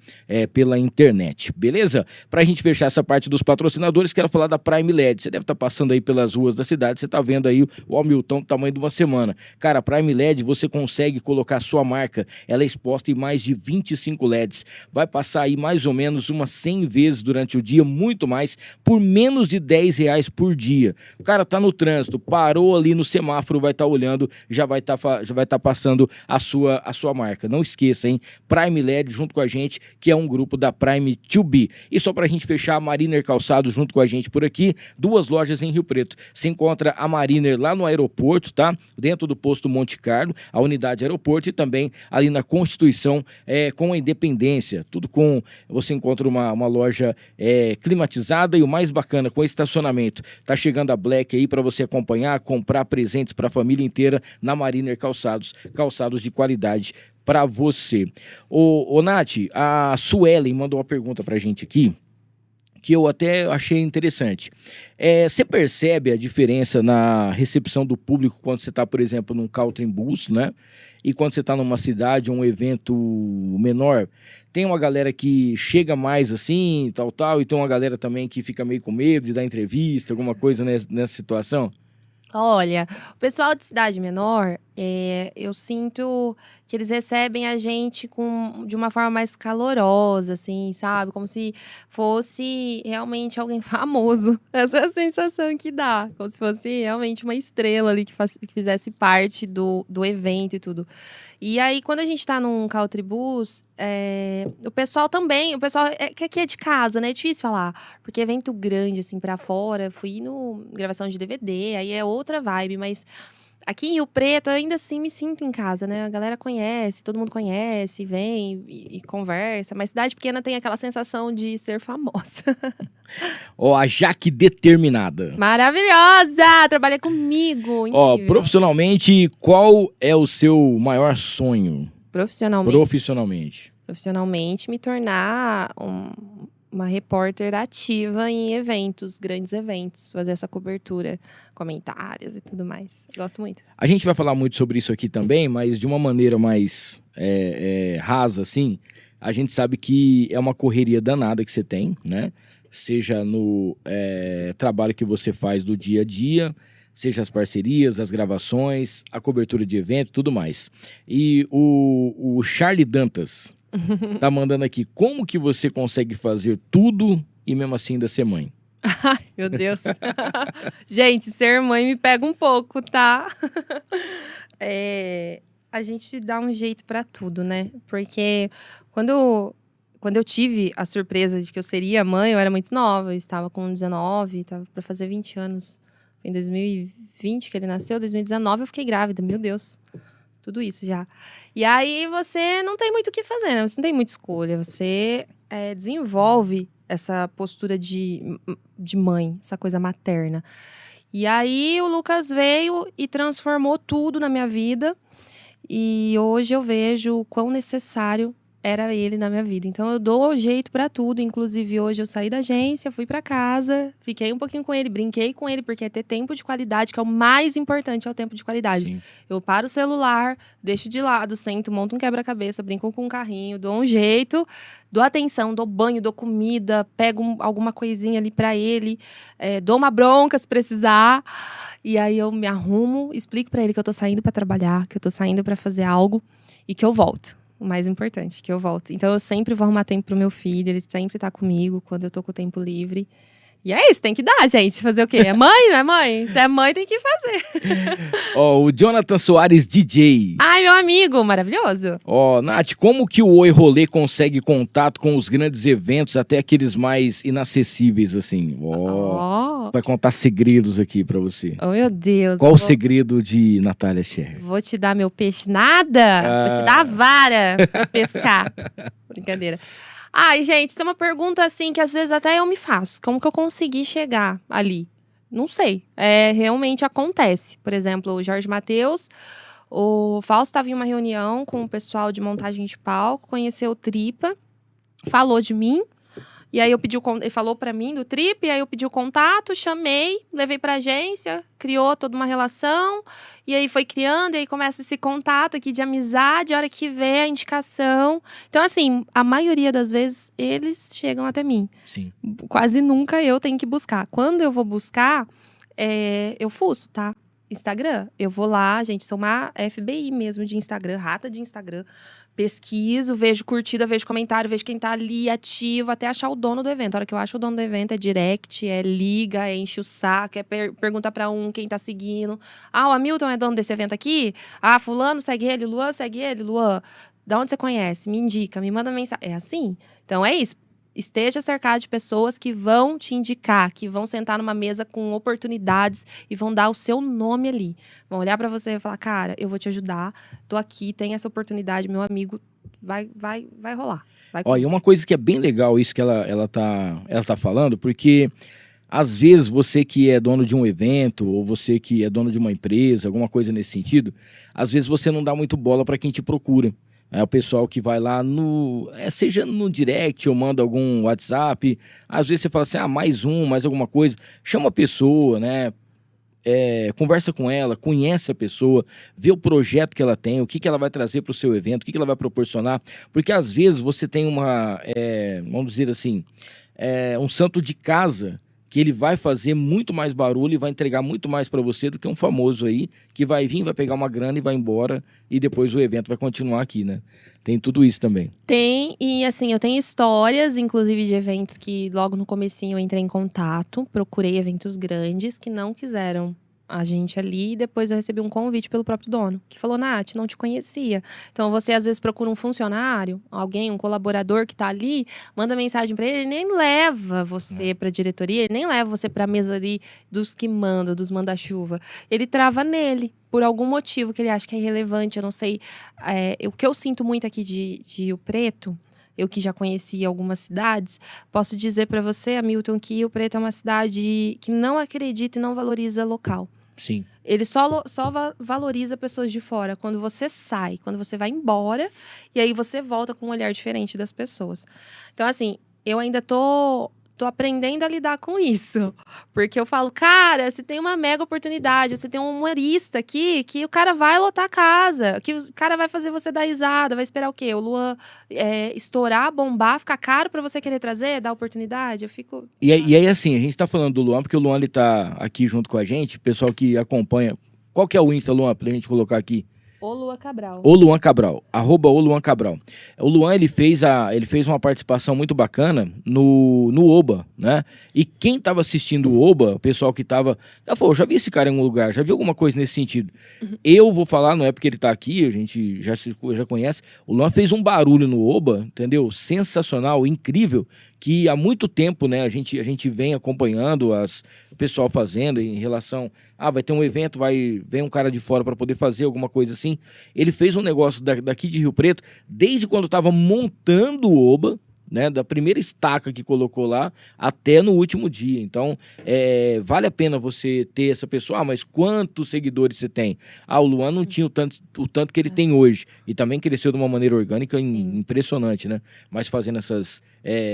pela internet, beleza? Pra gente fechar essa parte dos patrocinadores, quero falar da Prime LED. Você deve estar passando aí pelas ruas da cidade, você tá vendo aí o Hamilton do tamanho de uma semana. Cara, a Prime LED, você consegue colocar sua marca, ela é exposta em mais de 25 LEDs. Vai passar aí mais ou menos umas 100 vezes durante o dia, muito mais, por menos de R$10 por dia. O cara tá no trânsito, parou ali no semáforo, vai estar olhando, já vai estar passando a sua marca. Não esqueça, hein? Prime LED junto com a gente, que é um grupo da Prime 2B. E só pra gente fechar, a Mariner Calçados junto com a gente por aqui, 2 lojas em Rio Preto. Você encontra a Mariner lá no aeroporto, tá? Dentro do posto Monte Carlo, a unidade aeroporto, e também ali na Constituição, com a Independência. Tudo com... Você encontra uma loja climatizada e o mais bacana, com estacionamento. Tá chegando a Black aí para você acompanhar, comprar presentes para a família inteira na Mariner Calçados de qualidade para você. Ô Nath, a Suelen mandou uma pergunta pra gente aqui, que eu até achei interessante. Você percebe a diferença na recepção do público quando você está, por exemplo, num Country Bus, né? E quando você está numa cidade, um evento menor? Tem uma galera que chega mais assim, tal, e tem uma galera também que fica meio com medo de dar entrevista, alguma coisa nessa situação? Olha, o pessoal de cidade menor, eu sinto que eles recebem a gente de uma forma mais calorosa, assim, sabe? Como se fosse realmente alguém famoso. Essa é a sensação que dá. Como se fosse realmente uma estrela ali que fizesse parte do evento e tudo. E aí, quando a gente tá num Country Bus, o pessoal que aqui é de casa, né? É difícil falar. Porque evento grande, assim, pra fora, fui no gravação de DVD, aí é outra vibe, mas... Aqui em Rio Preto, eu ainda assim me sinto em casa, né? A galera conhece, todo mundo conhece, vem e conversa. Mas cidade pequena tem aquela sensação de ser famosa. Ó, a Jaque determinada. Maravilhosa! Trabalha comigo, incrível. Ó, profissionalmente, qual é o seu maior sonho? Profissionalmente, me tornar uma repórter ativa em eventos, grandes eventos, fazer essa cobertura, comentários e tudo mais. Gosto muito. A gente vai falar muito sobre isso aqui também, mas de uma maneira mais rasa, assim. A gente sabe que é uma correria danada que você tem, né? Seja no trabalho que você faz do dia a dia, seja as parcerias, as gravações, a cobertura de evento, tudo mais. E o Charlie Dantas tá mandando aqui, como que você consegue fazer tudo e mesmo assim ainda ser mãe? Ai, meu Deus. Gente, ser mãe me pega um pouco, tá? A gente dá um jeito pra tudo, né? Porque quando eu tive a surpresa de que eu seria mãe, eu era muito nova. Eu estava com 19, estava pra fazer 20 anos. Foi em 2020 que ele nasceu, 2019 eu fiquei grávida, meu Deus. Tudo isso já. E aí você não tem muito o que fazer, né? Você não tem muita escolha. Você desenvolve essa postura de mãe, essa coisa materna. E aí o Lucas veio e transformou tudo na minha vida. E hoje eu vejo o quão necessário era ele na minha vida. Então eu dou jeito pra tudo. Inclusive hoje eu saí da agência, fui pra casa, fiquei um pouquinho com ele, brinquei com ele, porque é ter tempo de qualidade, que é o mais importante, é o tempo de qualidade. Sim. Eu paro o celular, deixo de lado, sento, monto um quebra-cabeça, brinco com um carrinho, dou um jeito, dou atenção, dou banho, dou comida, pego alguma coisinha ali pra ele, dou uma bronca se precisar. E aí eu me arrumo, explico pra ele que eu tô saindo pra trabalhar, que eu tô saindo pra fazer algo e que eu volto. O mais importante, que eu volto. Então, eu sempre vou arrumar tempo pro meu filho. Ele sempre tá comigo quando eu tô com o tempo livre. E é isso, tem que dar, gente. Fazer o quê? É mãe, não é mãe? Se é mãe, tem que fazer. Ó, o Jonathan Soares, DJ. Ai, meu amigo, maravilhoso. Ó, Nath, como que o Oi Rolê consegue contato com os grandes eventos, até aqueles mais inacessíveis, assim? Ó, vai contar segredos aqui pra você. Oh, meu Deus. Qual o segredo de Natália Scher? Vou te dar meu peixe nada. Vou te dar a vara pra pescar. Brincadeira. Ai, gente, isso é uma pergunta assim que às vezes até eu me faço. Como que eu consegui chegar ali? Não sei. Realmente acontece. Por exemplo, o Jorge Mateus, o Fausto estava em uma reunião com o pessoal de montagem de palco, conheceu o Tripa, falou de mim. E aí ele falou pra mim do Trip, e aí eu pedi o contato, chamei, levei pra agência, criou toda uma relação, e aí foi criando, e aí começa esse contato aqui de amizade, a hora que vê a indicação. Então, assim, a maioria das vezes, eles chegam até mim. Sim. Quase nunca eu tenho que buscar. Quando eu vou buscar, eu fuço, tá? Instagram. Eu vou lá, gente, sou uma FBI mesmo de Instagram, rata de Instagram. Pesquiso, vejo curtida, vejo comentário, vejo quem tá ali ativo, até achar o dono do evento. A hora que eu acho o dono do evento é direct, liga, enche o saco, pergunta pra quem tá seguindo. Ah, o Hamilton é dono desse evento aqui? Ah, fulano segue ele, Luan segue ele, Luan. Da onde você conhece? Me indica, me manda mensagem. É assim? Então é isso. Esteja cercado de pessoas que vão te indicar, que vão sentar numa mesa com oportunidades e vão dar o seu nome ali. Vão olhar pra você e falar, cara, eu vou te ajudar, tô aqui, tem essa oportunidade, meu amigo, vai rolar. Ó, e uma coisa que é bem legal isso que ela tá falando, porque às vezes você que é dono de um evento, ou você que é dono de uma empresa, alguma coisa nesse sentido, às vezes você não dá muito bola pra quem te procura. É o pessoal que vai lá seja no direct ou manda algum WhatsApp. Às vezes você fala assim, mais alguma coisa. Chama a pessoa, né? Conversa com ela, conhece a pessoa, vê o projeto que ela tem, o que ela vai trazer para o seu evento, o que ela vai proporcionar. Porque às vezes você tem vamos dizer assim, um santo de casa que ele vai fazer muito mais barulho e vai entregar muito mais para você do que um famoso aí, que vai vir, vai pegar uma grana e vai embora, e depois o evento vai continuar aqui, né? Tem tudo isso também. Tem, e assim, eu tenho histórias, inclusive de eventos que logo no comecinho eu entrei em contato, procurei eventos grandes que não quiseram a gente ali, e depois eu recebi um convite pelo próprio dono, que falou, Nath, não te conhecia. Então você às vezes procura um funcionário, um colaborador que tá ali, manda mensagem pra ele nem leva você pra diretoria, ele nem leva você pra mesa ali dos que mandam, dos manda-chuva. Ele trava nele, por algum motivo que ele acha que é irrelevante, eu não sei. O que eu sinto muito aqui de Rio Preto, eu que já conheci algumas cidades, posso dizer pra você, Hamilton, que Rio Preto é uma cidade que não acredita e não valoriza local. Sim. Ele só valoriza pessoas de fora quando você sai, quando você vai embora, e aí você volta com um olhar diferente das pessoas. Então, assim, eu ainda tô aprendendo a lidar com isso. Porque eu falo, cara, você tem uma mega oportunidade, você tem um humorista aqui, que o cara vai lotar a casa, que o cara vai fazer você dar risada, vai esperar o quê? O Luan estourar, bombar, ficar caro pra você querer trazer, dar oportunidade? Eu fico... E aí, assim, a gente tá falando do Luan, porque o Luan, ele tá aqui junto com a gente, pessoal que acompanha. Qual que é o Insta, Luan, pra gente colocar aqui? O Luan Cabral. O Luan Cabral, @OLuanCabral. O Luan, ele fez uma participação muito bacana no Oba, né? E quem tava assistindo o Oba, o pessoal que tava... falou, já vi esse cara em algum lugar, já vi alguma coisa nesse sentido. Eu vou falar, não é porque ele tá aqui, a gente já conhece. O Luan fez um barulho no Oba, entendeu? Sensacional, incrível, que há muito tempo, né, a gente vem acompanhando o pessoal fazendo em relação... vai ter um evento, vem um cara de fora para poder fazer alguma coisa assim. Ele fez um negócio daqui de Rio Preto, desde quando estava montando o Oba, né, da primeira estaca que colocou lá até no último dia. Então, vale a pena você ter essa pessoa. Mas quantos seguidores você tem? O Luan não tinha o tanto que ele tem hoje. E também cresceu de uma maneira orgânica impressionante, né? Mas fazendo essas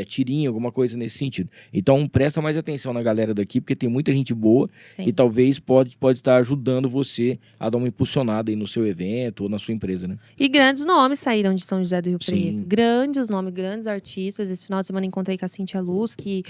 tirinhas, alguma coisa nesse sentido. Então, presta mais atenção na galera daqui, porque tem muita gente boa e talvez pode estar ajudando você a dar uma impulsionada aí no seu evento ou na sua empresa, né? E grandes nomes saíram de São José do Rio Sim. Preto. Grandes nomes, grandes artistas. Esse final de semana encontrei com a Cíntia Luz, que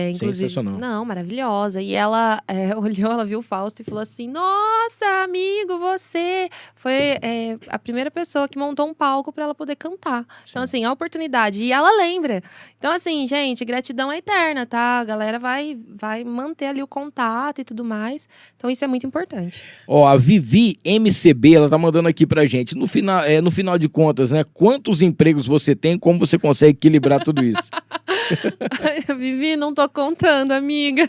inclusive... Sensacional. Não, maravilhosa. E ela olhou, ela viu o Fausto e falou assim, nossa, amigo, você foi a primeira pessoa que montou um palco para ela poder cantar. Então, assim, a oportunidade. E ela lembra. Então, assim, gente, gratidão é eterna, tá? A galera vai manter ali o contato e tudo mais. Então, isso é muito importante. A Vivi MCB, ela tá mandando aqui pra gente. No final de contas, né? Quantos empregos você tem? Como você consegue equilibrar tudo isso? Vivi, não tô contando, amiga.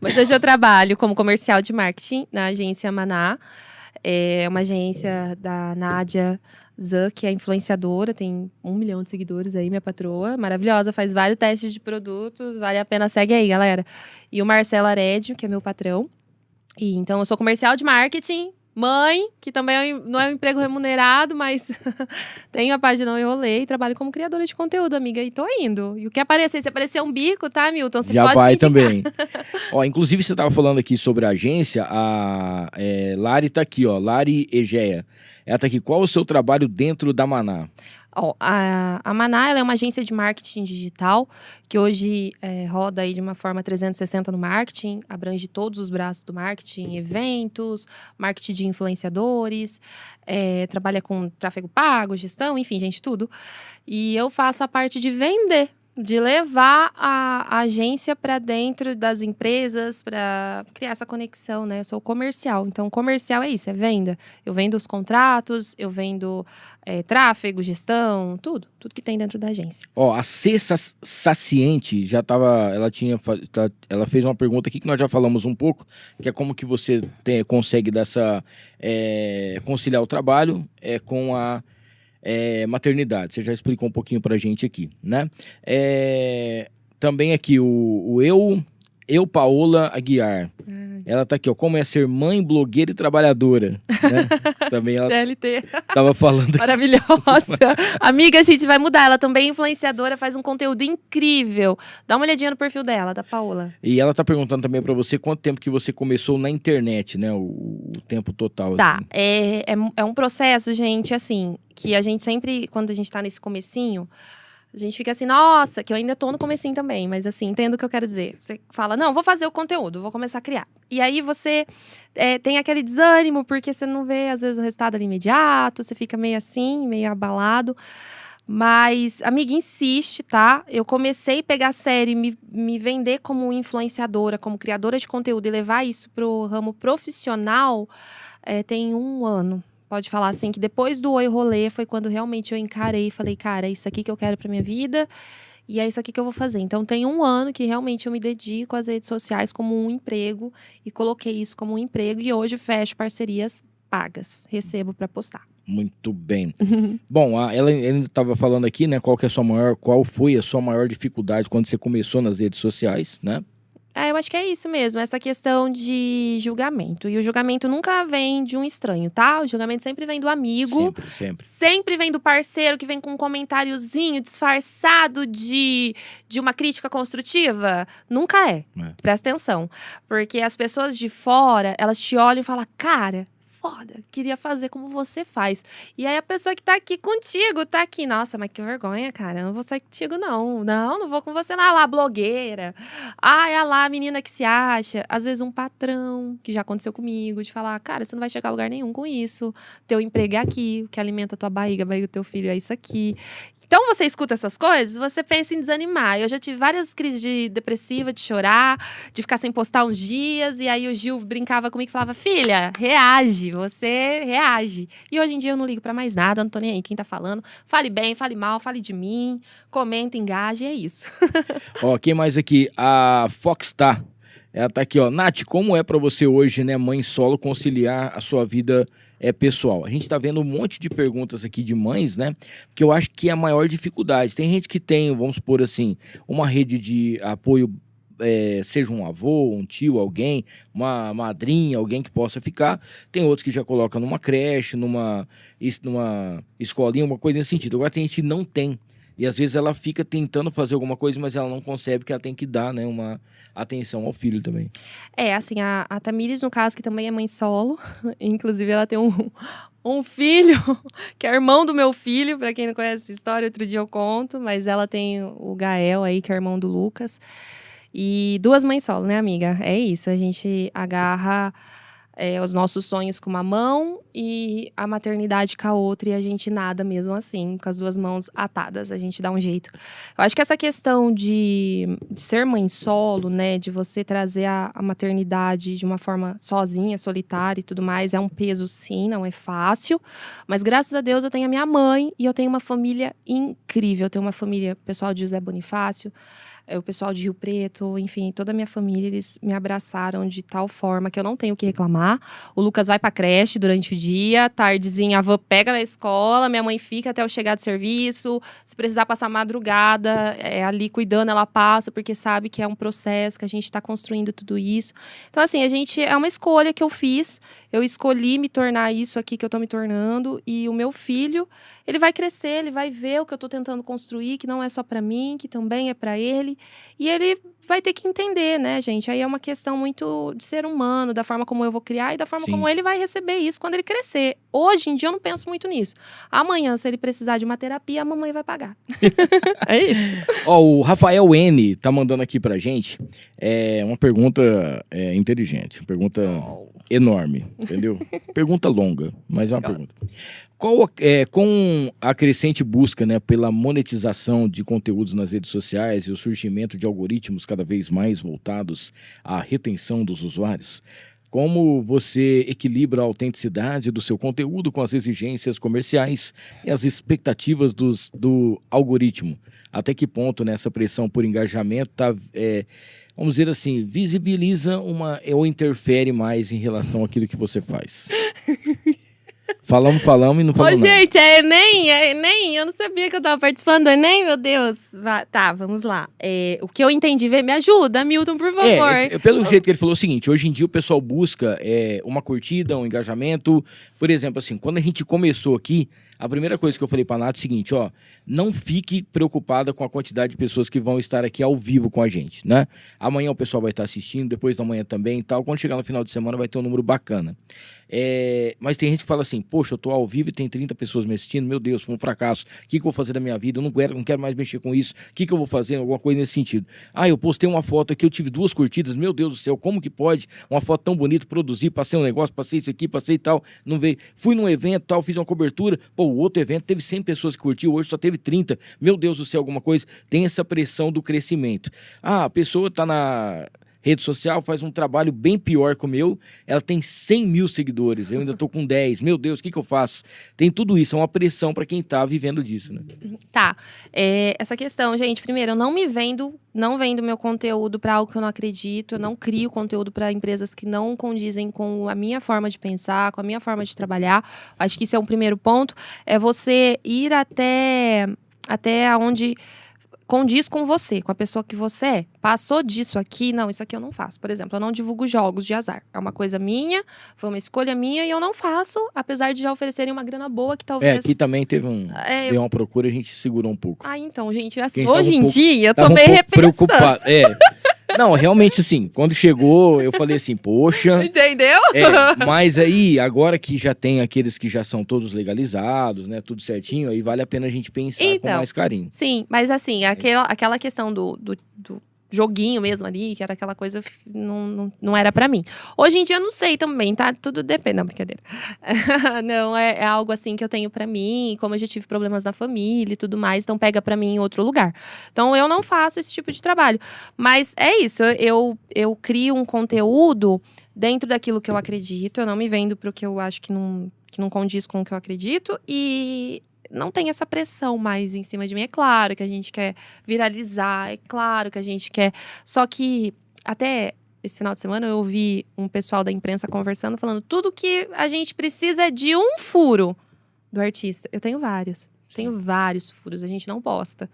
Mas hoje eu trabalho como comercial de marketing na agência Maná. É uma agência da Nádia Zan, que é influenciadora, tem 1 milhão de seguidores aí, minha patroa. Maravilhosa, faz vários testes de produtos, vale a pena, segue aí, galera. E o Marcelo Arédio, que é meu patrão. E então eu sou comercial de marketing, mãe, que também não é um emprego remunerado, mas tenho a página Não Enrolei e trabalho como criadora de conteúdo, amiga, e tô indo. E o que aparecer, se aparecer um bico, tá, Milton? Você já pode vai me indicar. também. Inclusive você tava falando aqui sobre a agência, a Lari tá aqui, Lari Egea. Ela tá aqui, qual o seu trabalho dentro da Maná? A Maná, ela é uma agência de marketing digital que hoje roda aí de uma forma 360 no marketing, abrange todos os braços do marketing, eventos, marketing de influenciadores, trabalha com tráfego pago, gestão, enfim, gente, tudo. E eu faço a parte de vender, de levar a agência para dentro das empresas, para criar essa conexão, né? Eu sou comercial, então comercial é isso, é venda. Eu vendo os contratos, eu vendo tráfego, gestão, tudo que tem dentro da agência. A C Saciente já tava, ela fez uma pergunta aqui que nós já falamos um pouco, que é como que você consegue conciliar o trabalho com a maternidade. Você já explicou um pouquinho pra gente aqui, né? Também aqui eu Paola Aguiar. Ela tá aqui, como é ser mãe, blogueira e trabalhadora, né? Também ela CLT. tava falando aqui. Maravilhosa. Amiga, a gente vai mudar. Ela também é influenciadora, faz um conteúdo incrível. Dá uma olhadinha no perfil dela, da Paola. E ela tá perguntando também pra você quanto tempo que você começou na internet, né? O tempo total. Tá, assim. é um processo, gente, assim, que a gente sempre, quando a gente tá nesse comecinho, a gente fica assim, nossa, que eu ainda tô no comecinho também, mas assim, entendo o que eu quero dizer. Você fala, não, vou fazer o conteúdo, vou começar a criar. E aí você tem aquele desânimo, porque você não vê, às vezes, o resultado ali imediato, você fica meio assim, meio abalado. Mas, amiga, insiste, tá? Eu comecei a pegar sério e me vender como influenciadora, como criadora de conteúdo e levar isso pro ramo profissional tem 1 ano. Pode falar assim, que depois do Oi Rolê foi quando realmente eu encarei e falei, cara, é isso aqui que eu quero pra minha vida e é isso aqui que eu vou fazer. Então, tem 1 ano que realmente eu me dedico às redes sociais como um emprego e coloquei isso como um emprego e hoje fecho parcerias pagas, recebo pra postar. Muito bem. Bom, ela estava falando aqui, né, qual foi a sua maior dificuldade quando você começou nas redes sociais, né? Eu acho que é isso mesmo, essa questão de julgamento. E o julgamento nunca vem de um estranho, tá? O julgamento sempre vem do amigo. Sempre, sempre. Sempre vem do parceiro que vem com um comentáriozinho disfarçado de uma crítica construtiva. Nunca é. Presta atenção. Porque as pessoas de fora, elas te olham e falam, cara, foda, queria fazer como você faz. E aí a pessoa que tá aqui contigo, tá aqui, nossa, mas que vergonha, cara, eu não vou sair contigo não. Não vou com você não. Ah lá, blogueira. Ah, é lá a menina que se acha. Às vezes um patrão, que já aconteceu comigo, de falar, cara, você não vai chegar a lugar nenhum com isso. Teu emprego é aqui, o que alimenta a tua barriga, a barriga do teu filho é isso aqui. Então, você escuta essas coisas, você pensa em desanimar. Eu já tive várias crises de depressiva, de chorar, de ficar sem postar uns dias. E aí o Gil brincava comigo e falava, filha, reage, você reage. E hoje em dia eu não ligo pra mais nada, não tô nem aí quem tá falando. Fale bem, fale mal, fale de mim, comenta, engaje, é isso. Ó, quem mais aqui? A Foxstar. Ela tá aqui, ó. Nath, como é pra você hoje, né, mãe solo, conciliar a sua vida pessoal? A gente tá vendo um monte de perguntas aqui de mães, né? Que eu acho que é a maior dificuldade. Tem gente que tem, vamos supor assim, uma rede de apoio, seja um avô, um tio, alguém, uma madrinha, alguém que possa ficar. Tem outros que já colocam numa creche, numa escolinha, uma coisa nesse sentido. Agora tem gente que não tem. E às vezes ela fica tentando fazer alguma coisa, mas ela não consegue, porque ela tem que dar, né, uma atenção ao filho também. Assim, a Tamires, no caso, que também é mãe solo, inclusive ela tem um filho, que é irmão do meu filho, pra quem não conhece essa história, outro dia eu conto, mas ela tem o Gael aí, que é irmão do Lucas, e 2 mães solo, né, amiga? É isso, a gente agarra os nossos sonhos com uma mão e a maternidade com a outra, e a gente nada mesmo assim, com as 2 mãos atadas, a gente dá um jeito. Eu acho que essa questão de ser mãe solo, né, de você trazer a maternidade de uma forma sozinha, solitária e tudo mais, é um peso sim, não é fácil, mas graças a Deus eu tenho a minha mãe e eu tenho uma família incrível, eu tenho uma família, pessoal de José Bonifácio, o pessoal de Rio Preto, enfim, toda a minha família, eles me abraçaram de tal forma que eu não tenho o que reclamar. O Lucas vai pra creche durante o dia, tardezinha a van pega na escola, minha mãe fica até eu chegar do serviço, se precisar passar madrugada, ali cuidando, ela passa, porque sabe que é um processo, que a gente tá construindo tudo isso. Então, assim, é uma escolha que eu fiz, eu escolhi me tornar isso aqui que eu tô me tornando, e o meu filho, ele vai crescer, ele vai ver o que eu tô tentando construir, que não é só pra mim, que também é pra ele. E ele vai ter que entender, né, gente? Aí é uma questão muito de ser humano, da forma como eu vou criar e da forma como ele vai receber isso quando ele crescer. Hoje em dia eu não penso muito nisso. Amanhã, se ele precisar de uma terapia, a mamãe vai pagar. É isso. Ó, o Rafael N tá mandando aqui pra gente uma pergunta inteligente, pergunta enorme, entendeu? Pergunta longa, mas é uma pergunta. Com a crescente busca, né, pela monetização de conteúdos nas redes sociais e o surgimento de algoritmos cada vez mais voltados à retenção dos usuários, como você equilibra a autenticidade do seu conteúdo com as exigências comerciais e as expectativas do algoritmo? Até que ponto, né, essa pressão por engajamento vamos dizer assim, visibiliza ou interfere mais em relação àquilo que você faz? Falamos e não falamos nada. Gente, é Enem, eu não sabia que eu tava participando do Enem, meu Deus. Tá, vamos lá. O que eu entendi, me ajuda, Milton, por favor. Pelo jeito que ele falou, é o seguinte, hoje em dia o pessoal busca uma curtida, um engajamento. Por exemplo, assim, quando a gente começou aqui, a primeira coisa que eu falei pra Nath é o seguinte, ó, não fique preocupada com a quantidade de pessoas que vão estar aqui ao vivo com a gente, né? Amanhã o pessoal vai estar assistindo, depois da manhã também e tal. Quando chegar no final de semana vai ter um número bacana. Mas tem gente que fala assim, poxa, eu tô ao vivo e tem 30 pessoas me assistindo, meu Deus, foi um fracasso. O que eu vou fazer da minha vida? Eu não quero mais mexer com isso. O que eu vou fazer? Alguma coisa nesse sentido. Eu postei uma foto aqui, eu tive 2 curtidas, meu Deus do céu, como que pode? Uma foto tão bonita, produzir, passei um negócio, passei isso aqui, passei tal, não veio. Fui num evento, tal, fiz uma cobertura, o outro evento teve 100 pessoas que curtiu, hoje só teve 30. Meu Deus do céu, alguma coisa. Tem essa pressão do crescimento. A pessoa tá na rede social, faz um trabalho bem pior que o meu, ela tem 100 mil seguidores, eu ainda tô com 10, meu Deus, o que eu faço? Tem tudo isso, é uma pressão para quem tá vivendo disso, né? Tá, essa questão, gente, primeiro, eu não vendo meu conteúdo para algo que eu não acredito, eu não crio conteúdo para empresas que não condizem com a minha forma de pensar, com a minha forma de trabalhar. Acho que isso é um primeiro ponto, é você ir até onde condiz com você, com a pessoa que você é. Passou disso aqui, não, isso aqui eu não faço. Por exemplo, eu não divulgo jogos de azar. É uma coisa minha, foi uma escolha minha e eu não faço, apesar de já oferecerem uma grana boa que talvez... Aqui também deu uma procura, a gente segurou um pouco. Então, gente, assim, Porque a gente hoje em dia eu tô tava meio pouco repensando. preocupado. Não, realmente assim, quando chegou, eu falei assim, poxa... Entendeu? Mas aí, agora que já tem aqueles que já são todos legalizados, né, tudo certinho, aí vale a pena a gente pensar com Então, mais carinho. Sim, mas assim, aquela questão do joguinho mesmo ali, que era aquela coisa, não era pra mim. Hoje em dia eu não sei também, tá? Tudo depende, não, brincadeira. Não, é algo assim que eu tenho pra mim, como eu já tive problemas na família e tudo mais, então pega pra mim em outro lugar. Então eu não faço esse tipo de trabalho. Mas é isso, eu crio um conteúdo dentro daquilo que eu acredito, eu não me vendo pro que eu acho que não condiz com o que eu acredito e... não tem essa pressão mais em cima de mim. É claro que a gente quer viralizar, é claro que a gente quer... Só que até esse final de semana eu ouvi um pessoal da imprensa conversando, falando tudo que a gente precisa é de um furo do artista. Eu tenho vários. Tenho vários furos, a gente não posta.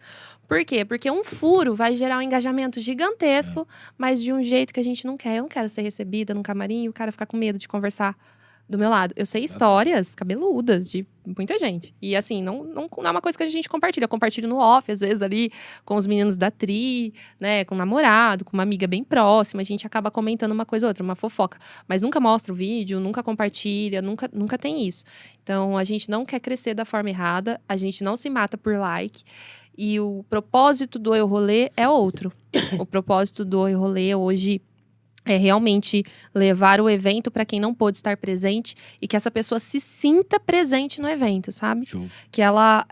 Por quê? Porque um furo vai gerar um engajamento gigantesco, mas de um jeito que a gente não quer. Eu não quero ser recebida num camarim e o cara ficar com medo de conversar do meu lado. Eu sei histórias cabeludas de muita gente. E assim, não é uma coisa que a gente compartilha. Eu compartilho no off, às vezes ali, com os meninos da Tri, né? Com o namorado, com uma amiga bem próxima. A gente acaba comentando uma coisa ou outra, uma fofoca. Mas nunca mostra o vídeo, nunca compartilha, nunca tem isso. Então, a gente não quer crescer da forma errada. A gente não se mata por like. E o propósito do Eu Rolê é outro. O propósito do Eu Rolê hoje... é realmente levar o evento para quem não pôde estar presente e que essa pessoa se sinta presente no evento, sabe? Show. Que ela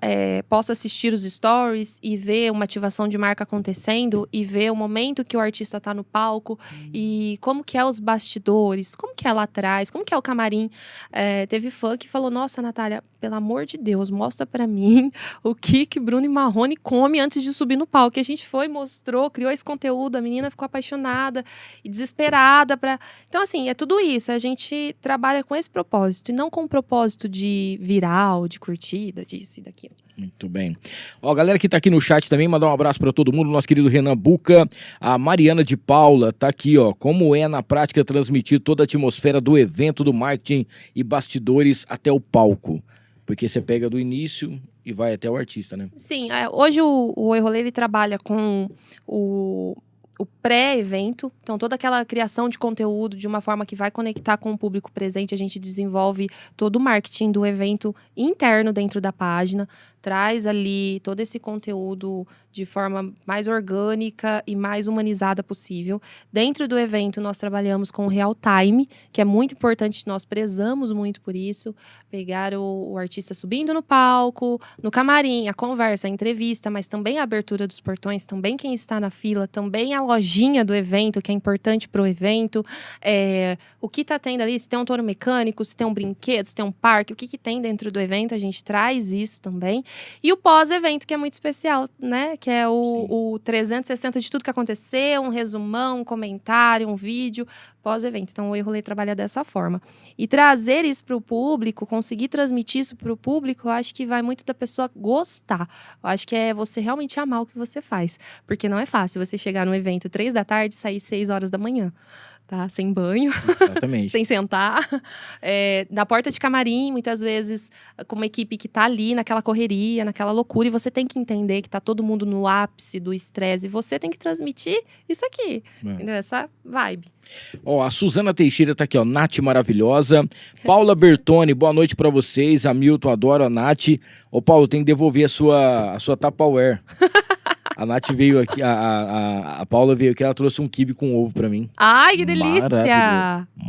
possa assistir os stories e ver uma ativação de marca acontecendo e ver o momento que o artista tá no palco e como que é os bastidores, como que é lá atrás, como que é o camarim. Teve fã que falou, nossa, Natália, pelo amor de Deus, mostra para mim o que Bruno e Marrone come antes de subir no palco. E a gente foi, mostrou, criou esse conteúdo, a menina ficou apaixonada e desesperada para... Então, assim, é tudo isso. A gente trabalha com esse propósito e não com o propósito de viral, de curtida, disso e daquilo. Muito bem. Ó, galera que tá aqui no chat também, mandar um abraço para todo mundo. Nosso querido Renan Buca, a Mariana de Paula tá aqui, ó. Como é na prática transmitir toda a atmosfera do evento, do marketing e bastidores até o palco? Porque você pega do início e vai até o artista, né? Sim, hoje o E-Rolê, ele trabalha com o pré-evento, então toda aquela criação de conteúdo de uma forma que vai conectar com o público presente, a gente desenvolve todo o marketing do evento interno dentro da página, traz ali todo esse conteúdo de forma mais orgânica e mais humanizada possível. Dentro do evento, nós trabalhamos com o real time, que é muito importante, nós prezamos muito por isso. Pegar o artista subindo no palco, no camarim, a conversa, a entrevista, mas também a abertura dos portões, também quem está na fila, também a lojinha do evento, que é importante para o evento. O que está tendo ali, se tem um touro mecânico, se tem um brinquedo, se tem um parque, o que tem dentro do evento, a gente traz isso também. E o pós-evento, que é muito especial, né? Que é o 360 de tudo que aconteceu, um resumão, um comentário, um vídeo, pós-evento. Então, o E-Rolê trabalha dessa forma. E trazer isso para o público, conseguir transmitir isso para o público, eu acho que vai muito da pessoa gostar. Eu acho que é você realmente amar o que você faz. Porque não é fácil você chegar no evento 3 da tarde e sair 6 horas da manhã. Tá? Sem banho, Exatamente. sem sentar, na porta de camarim, muitas vezes com uma equipe que tá ali naquela correria, naquela loucura, e você tem que entender que tá todo mundo no ápice do estresse, e você tem que transmitir isso aqui, entendeu? Essa vibe. Ó, a Suzana Teixeira tá aqui, ó, Nath maravilhosa. Paula Bertoni, boa noite pra vocês. Hamilton, adoro a Nath. Ô, Paulo, tem que devolver a sua Tupperware. A Nath veio aqui, a Paula veio aqui, ela trouxe um quibe com ovo pra mim. Ai, que delícia!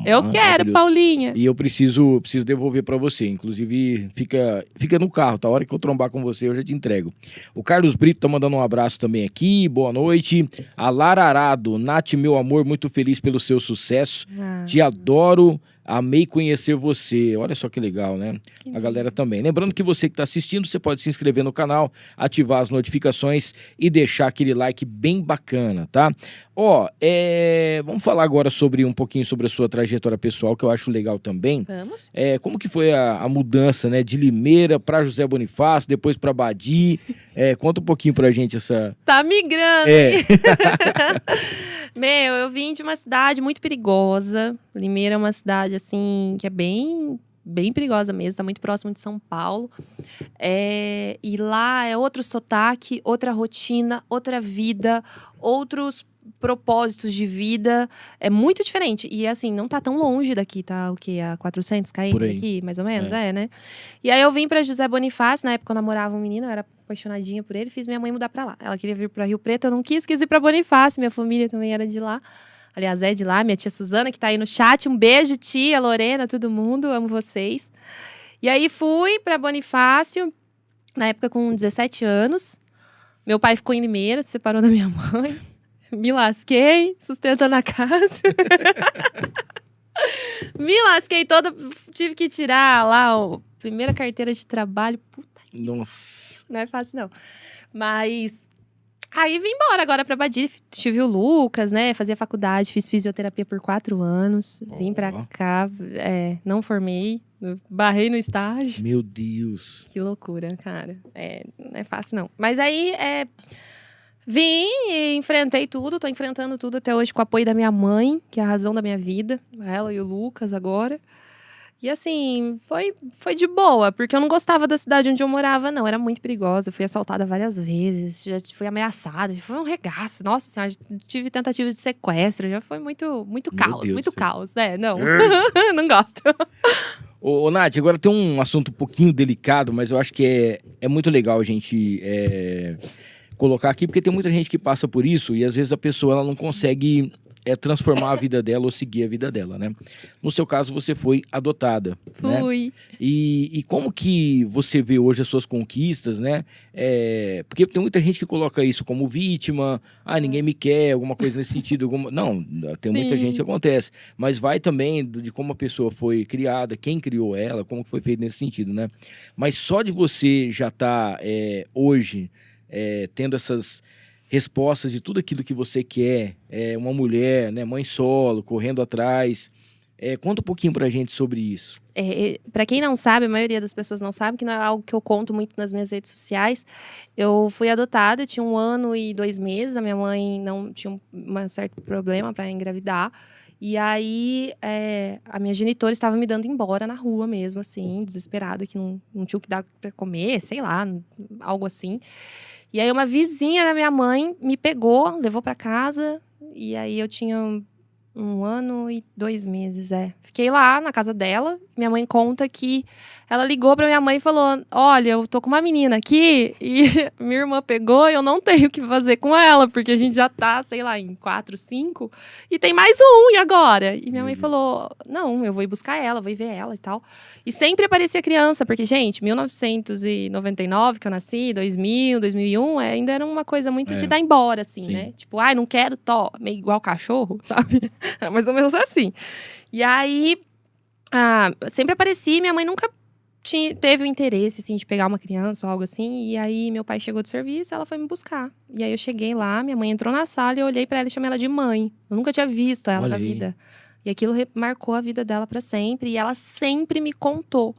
Eu quero, Paulinha! E eu preciso devolver pra você. Inclusive, fica no carro, tá? A hora que eu trombar com você, eu já te entrego. O Carlos Brito tá mandando um abraço também aqui, boa noite. A Lara Arado, Nath, meu amor, muito feliz pelo seu sucesso. Te adoro. Amei conhecer você. Olha só que legal, né? A galera também. Lembrando que você que está assistindo, você pode se inscrever no canal, ativar as notificações e deixar aquele like bem bacana, tá? Ó, vamos falar agora um pouquinho sobre a sua trajetória pessoal, que eu acho legal também. Vamos? Como que foi a mudança, né? De Limeira para José Bonifácio, depois para Badi. Conta um pouquinho pra gente essa... Tá migrando. Meu, eu vim de uma cidade muito perigosa. Limeira é uma cidade, assim, que é bem perigosa mesmo. Tá muito próximo de São Paulo. E lá é outro sotaque, outra rotina, outra vida, outros propósitos de vida. É muito diferente. E, assim, não tá tão longe daqui, tá? O quê? A 400 km Por aí. daqui, mais ou menos? Né? E aí eu vim pra José Bonifácio. Na época eu namorava um menino, eu era apaixonadinha por ele. Fiz minha mãe mudar pra lá. Ela queria vir pra Rio Preto, eu não quis ir pra Bonifácio. Minha família também era de lá. Aliás, é de lá. Minha tia Suzana, que tá aí no chat. Um beijo, tia, Lorena, todo mundo. Amo vocês. E aí fui pra Bonifácio, na época com 17 anos. Meu pai ficou em Limeira, se separou da minha mãe. Me lasquei, sustentando a casa. Me lasquei toda. Tive que tirar lá a primeira carteira de trabalho. Puta que... Nossa. Não é fácil, não. Mas... Aí vim embora agora pra Badi. Tive o Lucas, né? Fazia faculdade, fiz fisioterapia por 4 anos. Vim pra cá, não formei. Barrei no estágio. Meu Deus. Que loucura, cara. Não é fácil, não. Mas aí, vim e enfrentei tudo. Tô enfrentando tudo até hoje com o apoio da minha mãe, que é a razão da minha vida. Ela e o Lucas agora. E assim, foi de boa, porque eu não gostava da cidade onde eu morava, não. Era muito perigosa. Eu fui assaltada várias vezes, já fui ameaçada, foi um regaço. Nossa senhora, tive tentativa de sequestro, já foi muito caos, Deus, muito sim. caos. Não, não gosto. Ô, Nath, agora tem um assunto um pouquinho delicado, mas eu acho que é muito legal a gente colocar aqui, porque tem muita gente que passa por isso e às vezes a pessoa ela não consegue transformar a vida dela ou seguir a vida dela, né? No seu caso, você foi adotada, né? Fui. E como que você vê hoje as suas conquistas, né? Porque tem muita gente que coloca isso como vítima, ninguém me quer, alguma coisa nesse sentido. Não, tem muita gente que acontece. Mas vai também de como a pessoa foi criada, quem criou ela, como que foi feito nesse sentido, né? Mas só de você já estar hoje tendo essas respostas de tudo aquilo que você quer, uma mulher, né, mãe solo, correndo atrás. Conta um pouquinho pra gente sobre isso. Pra quem não sabe, a maioria das pessoas não sabe, que não é algo que eu conto muito nas minhas redes sociais. Eu fui adotada, eu tinha 1 ano e 2 meses, a minha mãe não tinha um certo problema pra engravidar. E aí, a minha genitora estava me dando embora na rua mesmo, assim, desesperada, que não tinha o que dar pra comer, sei lá, algo assim. E aí, uma vizinha da minha mãe me pegou, levou pra casa, e aí eu tinha 1 ano e 2 meses, Fiquei lá na casa dela. Minha mãe conta que ela ligou pra minha mãe e falou: olha, eu tô com uma menina aqui e minha irmã pegou e eu não tenho o que fazer com ela, porque a gente já tá, sei lá, em 4, 5 e tem mais um, e agora? E minha mãe falou: não, eu vou ir buscar ela, vou ir ver ela e tal. E sempre aparecia criança, porque, gente, 1999 que eu nasci, 2000, 2001, ainda era uma coisa muito de dar embora, assim, Sim. né? Tipo, não quero, meio igual cachorro, sabe? Era mais ou menos assim. E aí, sempre aparecia, minha mãe nunca teve o interesse, assim, de pegar uma criança ou algo assim. E aí, meu pai chegou do serviço, ela foi me buscar. E aí, eu cheguei lá, minha mãe entrou na sala e eu olhei pra ela e chamei ela de mãe. Eu nunca tinha visto ela na vida. E aquilo marcou a vida dela pra sempre. E ela sempre me contou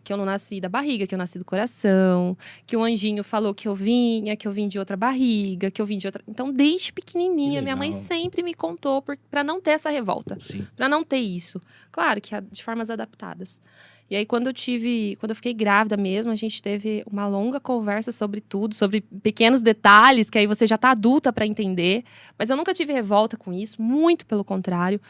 que eu não nasci da barriga, que eu nasci do coração, que o anjinho falou que eu vim de outra barriga, que eu vim de outra... Então, desde pequenininha, minha mãe sempre me contou pra não ter essa revolta. Sim. Pra não ter isso. Claro que de formas adaptadas. E aí, quando eu fiquei grávida mesmo, a gente teve uma longa conversa sobre tudo, sobre pequenos detalhes, que aí você já tá adulta pra entender. Mas eu nunca tive revolta com isso, muito pelo contrário.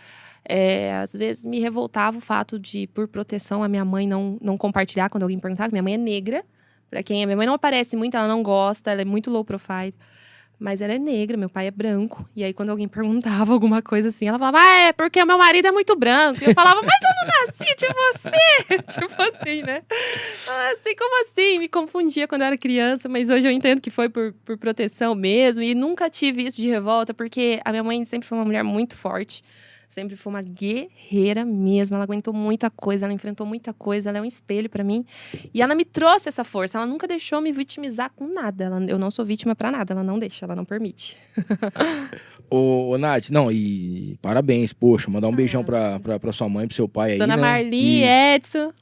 Às vezes me revoltava o fato de, por proteção, a minha mãe não compartilhar quando alguém perguntava. Minha mãe é negra. Pra quem minha mãe não aparece muito, ela não gosta, ela é muito low profile. Mas ela é negra, meu pai é branco. E aí, quando alguém perguntava alguma coisa assim, ela falava: é porque o meu marido é muito branco. E eu falava: mas eu não nasci de você! Tipo assim, né? Assim, como assim? Me confundia quando eu era criança, mas hoje eu entendo que foi por proteção mesmo. E nunca tive isso de revolta, porque a minha mãe sempre foi uma mulher muito forte. Sempre foi uma guerreira mesmo. Ela aguentou muita coisa, ela enfrentou muita coisa, ela é um espelho pra mim. E ela me trouxe essa força, ela nunca deixou me vitimizar com nada. Eu não sou vítima pra nada, ela não deixa, ela não permite. Ô, Nath, não, e parabéns, poxa, mandar um beijão pra sua mãe, pro seu pai aí, Dona né? Marli, Edson.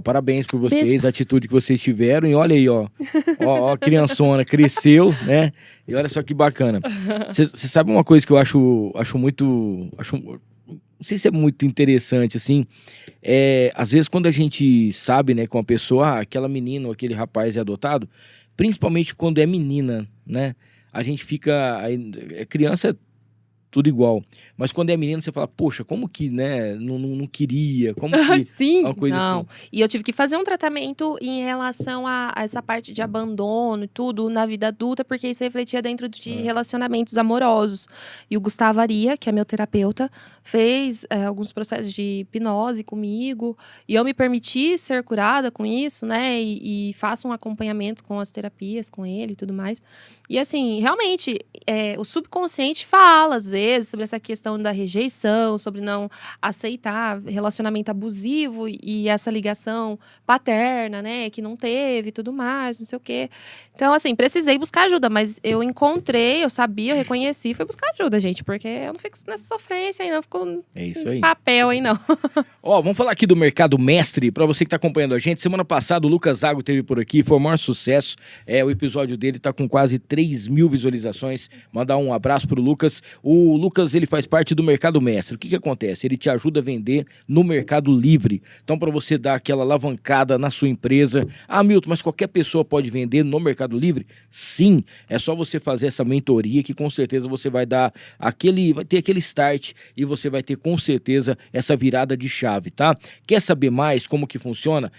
Parabéns por vocês, Beijo. a atitude que vocês tiveram, e olha aí, ó, a criançona cresceu, né? E olha só que bacana. Você sabe uma coisa que eu acho muito, não sei se é muito interessante, assim, às vezes quando a gente sabe, né, que uma pessoa, aquela menina ou aquele rapaz é adotado, principalmente quando é menina, né, a gente fica, criança é tudo igual, mas quando é menina você fala, poxa, como que, né, não queria, como que, Sim, uma coisa não. assim. E eu tive que fazer um tratamento em relação a essa parte de abandono e tudo na vida adulta, porque isso refletia dentro de relacionamentos amorosos. E o Gustavo Aria, que é meu terapeuta, fez alguns processos de hipnose comigo, e eu me permiti ser curada com isso, né, e faço um acompanhamento com as terapias com ele e tudo mais. E assim, realmente, o subconsciente fala, às vezes, sobre essa questão da rejeição, sobre não aceitar relacionamento abusivo e essa ligação paterna, né, que não teve e tudo mais, não sei o quê. Então, assim, precisei buscar ajuda, mas eu encontrei, eu sabia, eu reconheci, fui buscar ajuda, gente, porque eu não fico nessa sofrência aí, não, fico É isso aí. papel aí, não. Ó, vamos falar aqui do Mercado Mestre, pra você que tá acompanhando a gente. Semana passada o Lucas Zago teve por aqui, foi o maior sucesso. O episódio dele tá com quase 3.000 visualizações. Mandar um abraço pro Lucas. O Lucas, ele faz parte do Mercado Mestre. O que acontece? Ele te ajuda a vender no Mercado Livre. Então, pra você dar aquela alavancada na sua empresa. Ah, Milton, mas qualquer pessoa pode vender no Mercado Livre? Sim, é só você fazer essa mentoria que com certeza você vai dar vai ter aquele start e você vai ter com certeza essa virada de chave, tá? Quer saber mais como que funciona?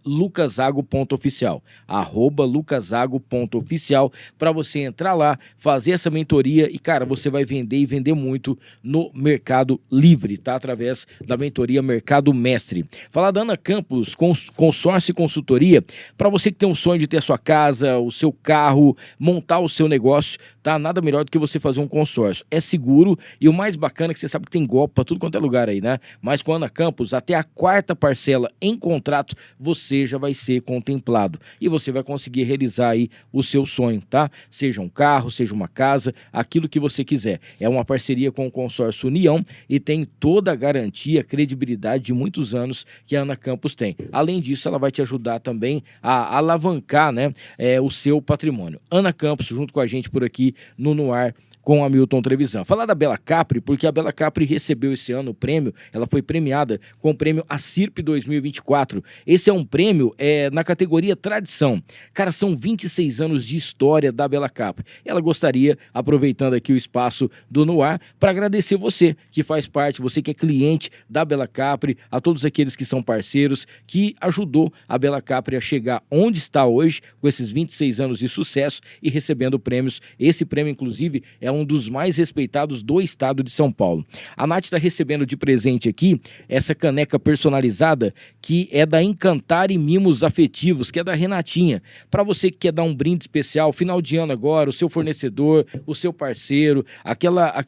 @lucasago.oficial, @lucasago.oficial, para você entrar lá, fazer essa mentoria e, cara, você vai vender e vender muito no Mercado Livre, tá? Através da mentoria Mercado Mestre. Falar da Ana Campos, consórcio e consultoria, para você que tem um sonho de ter a sua casa, o seu carro, montar o seu negócio, tá? Nada melhor do que você fazer um consórcio. É seguro e o mais bacana é que você sabe que tem golpe pra tudo quanto é lugar aí, né? Mas com a Ana Campos, até a 4ª parcela em contrato, você já vai ser contemplado. E você vai conseguir realizar aí o seu sonho, tá? Seja um carro, seja uma casa, aquilo que você quiser. É uma parceria com o consórcio União e tem toda a garantia, credibilidade de muitos anos que a Ana Campos tem. Além disso, ela vai te ajudar também a alavancar, né, o seu patrimônio. Ana Campos, junto com a gente por aqui no Ar, com a Milton Trevisan. Falar da Bela Capri, porque a Bela Capri recebeu esse ano o prêmio, ela foi premiada com o prêmio ACIRP 2024. Esse é um prêmio na categoria Tradição. Cara, são 26 anos de história da Bela Capri. Ela gostaria, aproveitando aqui o espaço do No Ar, para agradecer você que faz parte, você que é cliente da Bela Capri, a todos aqueles que são parceiros, que ajudou a Bela Capri a chegar onde está hoje, com esses 26 anos de sucesso e recebendo prêmios. Esse prêmio, inclusive, é um dos mais respeitados do estado de São Paulo. A Nath está recebendo de presente aqui essa caneca personalizada que é da Encantar e Mimos Afetivos, que é da Renatinha. Para você que quer dar um brinde especial, final de ano agora, o seu fornecedor, o seu parceiro, aquela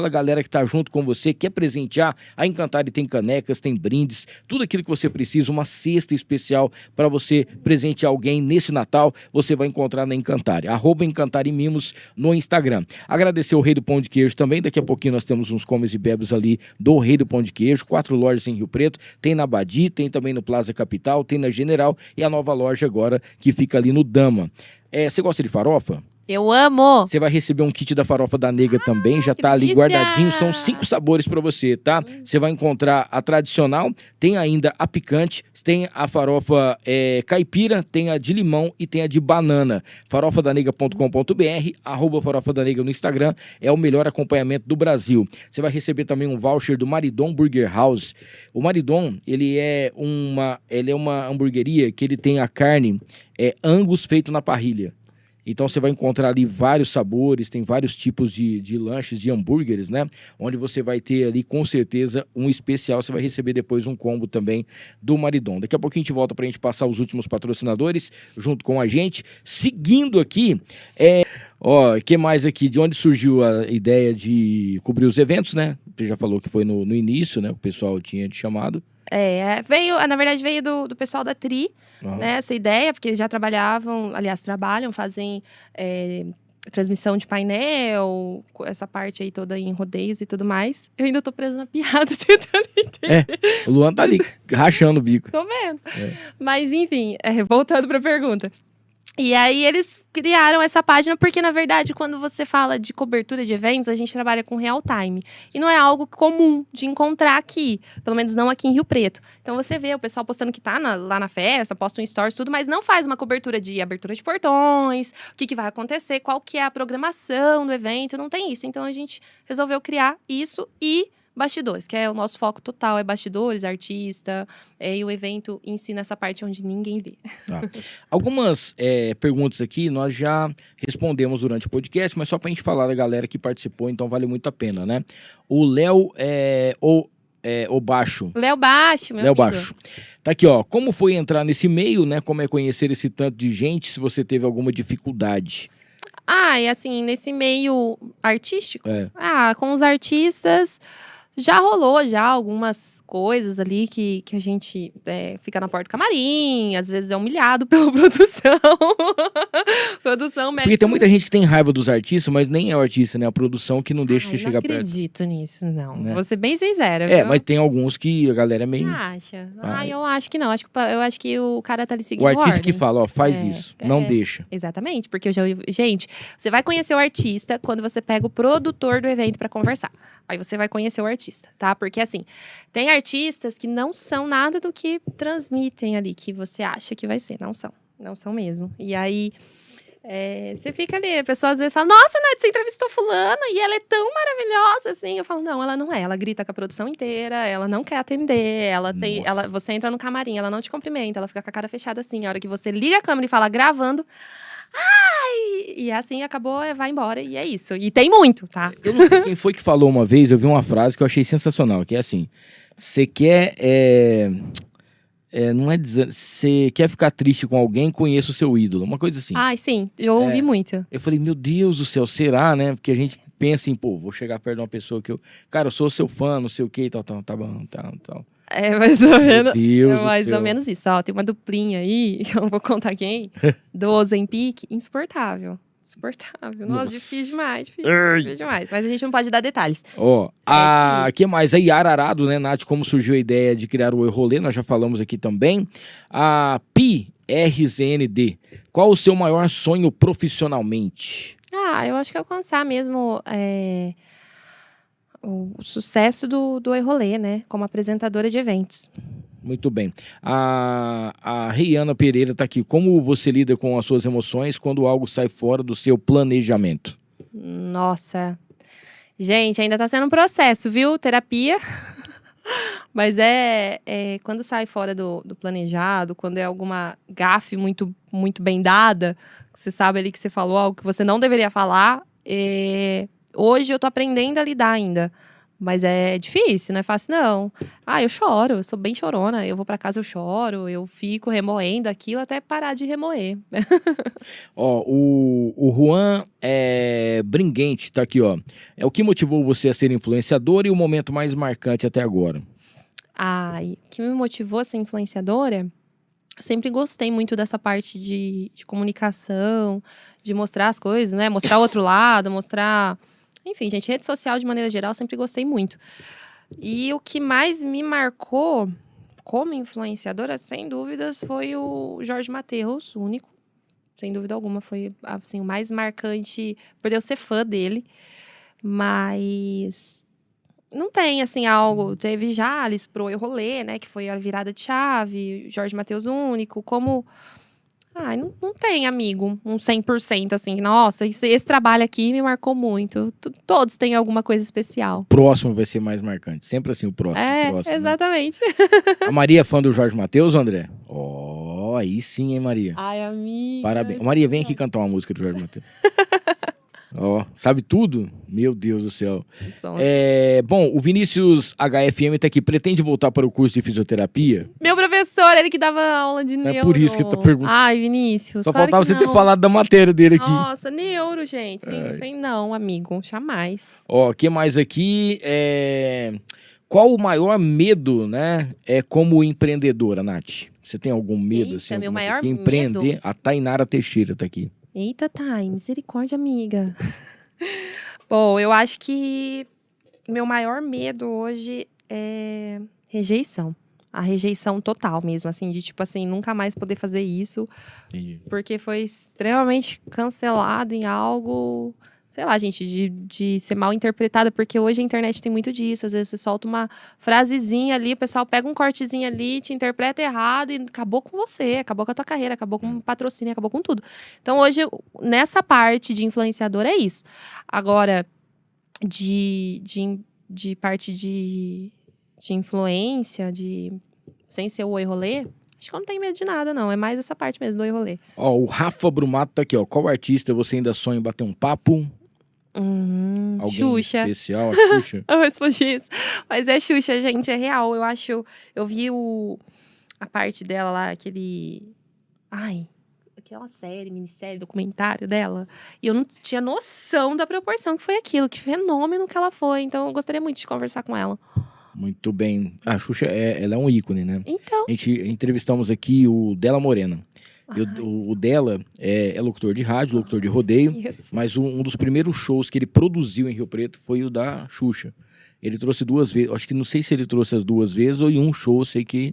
galera que está junto com você, quer presentear, a Encantar tem canecas, tem brindes, tudo aquilo que você precisa, uma cesta especial para você presentear alguém nesse Natal, você vai encontrar na Encantar. @Encantar e Mimos no Instagram. Agradecer o Rei do Pão de Queijo também. Daqui a pouquinho nós temos uns comes e bebes ali do Rei do Pão de Queijo. 4 lojas em Rio Preto. Tem na Badi, tem também no Plaza Capital, tem na General e a nova loja agora que fica ali no Dama. Você gosta de farofa? Eu amo! Você vai receber um kit da farofa da Nega também, já tá ali delícia! guardadinho, são 5 sabores pra você, tá? Você vai encontrar a tradicional, tem ainda a picante, tem a farofa caipira, tem a de limão e tem a de banana. farofadanega.com.br, @farofadanega no Instagram, é o melhor acompanhamento do Brasil. Você vai receber também um voucher do Maridon Burger House. O Maridon, ele é uma hamburgueria que ele tem a carne Angus feito na parrilha. Então você vai encontrar ali vários sabores, tem vários tipos de lanches, de hambúrgueres, né? Onde você vai ter ali com certeza um especial, você vai receber depois um combo também do Maridon. Daqui a pouquinho a gente volta pra gente passar os últimos patrocinadores junto com a gente. Seguindo aqui, Ó, o que mais aqui? De onde surgiu a ideia de cobrir os eventos, né? Você já falou que foi no início, né? O pessoal tinha te chamado. Na verdade, veio do pessoal da Tri, né? Essa ideia, porque eles já trabalhavam, aliás, trabalham, fazem transmissão de painel, essa parte aí toda em rodeios e tudo mais. Eu ainda tô presa na piada, tentando entender. O Luan tá ali, rachando o bico. Tô vendo. Mas, enfim, voltando pra pergunta. E aí, eles criaram essa página porque, na verdade, quando você fala de cobertura de eventos, a gente trabalha com real time. E não é algo comum de encontrar aqui, pelo menos não aqui em Rio Preto. Então, você vê o pessoal postando que tá lá na festa, posta um stories, tudo, mas não faz uma cobertura de abertura de portões, o que vai acontecer, qual que é a programação do evento, não tem isso. Então, a gente resolveu criar isso e bastidores, que é o nosso foco total, é bastidores, artista, e o evento ensina essa parte onde ninguém vê. Tá. Algumas perguntas aqui nós já respondemos durante o podcast, mas só pra gente falar da galera que participou, então vale muito a pena, né? O Léo o Baixo. Léo Baixo, meu Léo amigo. Baixo. Tá aqui, ó. Como foi entrar nesse meio, né? Como é conhecer esse tanto de gente, se você teve alguma dificuldade? E assim, nesse meio artístico, É. Com os artistas, já rolou já algumas coisas ali que a gente fica na porta do camarim, às vezes é humilhado pela produção. Produção mete. Porque tem muita gente que tem raiva dos artistas, mas nem é o artista, né? A produção que não deixa você chegar perto. Eu não acredito nisso, não. Né? Vou ser bem sincera. Viu? Mas tem alguns que a galera é meio... Acha? Eu acho que não. Eu acho que o cara tá ali seguindo O artista ordem. que fala, ó, faz isso, não deixa. Exatamente, porque eu já ouvi... Gente, você vai conhecer o artista quando você pega o produtor do evento pra conversar. Aí você vai conhecer o artista, tá? Porque, assim, tem artistas que não são nada do que transmitem ali, que você acha que vai ser. Não são. Não são mesmo. E aí, você fica ali, a pessoa às vezes fala, nossa, Nath, você entrevistou fulana e ela é tão maravilhosa, assim. Eu falo, não, ela não é. Ela grita com a produção inteira, ela não quer atender, você entra no camarim, ela não te cumprimenta, ela fica com a cara fechada assim. A hora que você liga a câmera e fala, gravando... E assim acabou, vai embora, e é isso. E tem muito, tá? Eu não sei quem foi que falou uma vez, eu vi uma frase que eu achei sensacional, que é assim, você quer, não é dizer, você quer ficar triste com alguém, conheça o seu ídolo, uma coisa assim. Sim, eu ouvi muito. Eu falei, meu Deus do céu, será, né? Porque a gente pensa em, vou chegar perto de uma pessoa que cara, eu sou seu fã, não sei o que, tal, tá bom, tal. É mais ou menos. Deus mais do céu. ou menos isso. Ó, tem uma duplinha aí, que eu não vou contar quem, do Ozempic, insuportável. Insuportável. Nossa, difícil demais, difícil demais. Mas a gente não pode dar detalhes. Ó, que mais? Aí, Ararado, né, Nath, como surgiu a ideia de criar o E-Rolê, nós já falamos aqui também. A PRZND, qual o seu maior sonho profissionalmente? Eu acho que alcançar mesmo o sucesso do E-Rolê, né? Como apresentadora de eventos. Muito bem. A Reiana Pereira tá aqui. Como você lida com as suas emoções quando algo sai fora do seu planejamento? Nossa. Gente, ainda tá sendo um processo, viu? Terapia. Mas quando sai fora do planejado, quando é alguma gafe muito, muito bem dada, você sabe ali que você falou algo que você não deveria falar, hoje eu tô aprendendo a lidar ainda. Mas é difícil, não é fácil, não. Eu choro, eu sou bem chorona. Eu vou pra casa, eu choro, eu fico remoendo aquilo até parar de remoer. Ó, o Juan Bringuente tá aqui, ó. O que motivou você a ser influenciador e o momento mais marcante até agora? O que me motivou a ser influenciadora? Eu sempre gostei muito dessa parte de comunicação, de mostrar as coisas, né? Mostrar o outro lado, mostrar... Enfim, gente, rede social de maneira geral, sempre gostei muito. E o que mais me marcou como influenciadora, sem dúvidas, foi o Jorge Mateus, o único. Sem dúvida alguma, foi assim, o mais marcante, por eu ser fã dele. Mas não tem, assim, algo... Teve Jales pro E-Rolê, né, que foi a virada de chave, Jorge Mateus único, como... não tem, amigo, um 100%, assim. Nossa, esse trabalho aqui me marcou muito. Todos têm alguma coisa especial. O próximo vai ser mais marcante. Sempre assim, o próximo. Exatamente. Né? A Maria é fã do Jorge Mateus, André? Aí sim, hein, Maria? Amiga. Parabéns. Maria, vem aqui cantar uma música do Jorge Mateus. Ó, sabe tudo? Meu Deus do céu. Som. Bom, o Vinícius HFM tá aqui. Pretende voltar para o curso de fisioterapia? Meu professor, ele que dava aula de É neuro. por isso que eu tô perguntando. Ai, Vinícius. Só claro faltava que você ter não. falado da matéria dele aqui. Nossa, neuro, gente. Sem não, amigo. Jamais. Ó, o que mais aqui? Qual o maior medo, né? Como empreendedora, Nath? Você tem algum medo? Eita, assim, meu alguma maior coisa? Empreender? medo? A Tainara Teixeira tá aqui. Eita, Thay, misericórdia, amiga. Bom, eu acho que meu maior medo hoje é rejeição. A rejeição total mesmo, assim, de tipo assim, nunca mais poder fazer isso, Entendi. porque foi extremamente cancelado em algo, sei lá, gente, de ser mal interpretada, porque hoje a internet tem muito disso. Às vezes você solta uma frasezinha ali, o pessoal pega um cortezinho ali, te interpreta errado e acabou com você, acabou com a tua carreira, acabou com o patrocínio, acabou com tudo. Então hoje, nessa parte de influenciador é isso. Agora, de parte de influência, sem ser o oi rolê, acho que eu não tenho medo de nada, não. É mais essa parte mesmo do oi rolê. Ó, o Rafa Brumato tá aqui, ó. Qual artista você ainda sonha em bater um papo? Alguém Xuxa. especial? A Xuxa? Eu respondi isso. Mas é Xuxa, gente, é real. Eu acho. Eu vi a parte dela lá, aquela série, minissérie, documentário dela. E eu não tinha noção da proporção que foi aquilo, que fenômeno que ela foi. Então eu gostaria muito de conversar com ela. Muito bem. A Xuxa, ela é um ícone, né? Então. A gente entrevistamos aqui o Della Morena. E o Della é locutor de rádio, locutor de rodeio. Isso. Mas um dos primeiros shows que ele produziu em Rio Preto foi o da Xuxa. Ele trouxe 2 vezes. Acho que não sei se ele trouxe as 2 vezes ou em um show. Eu sei que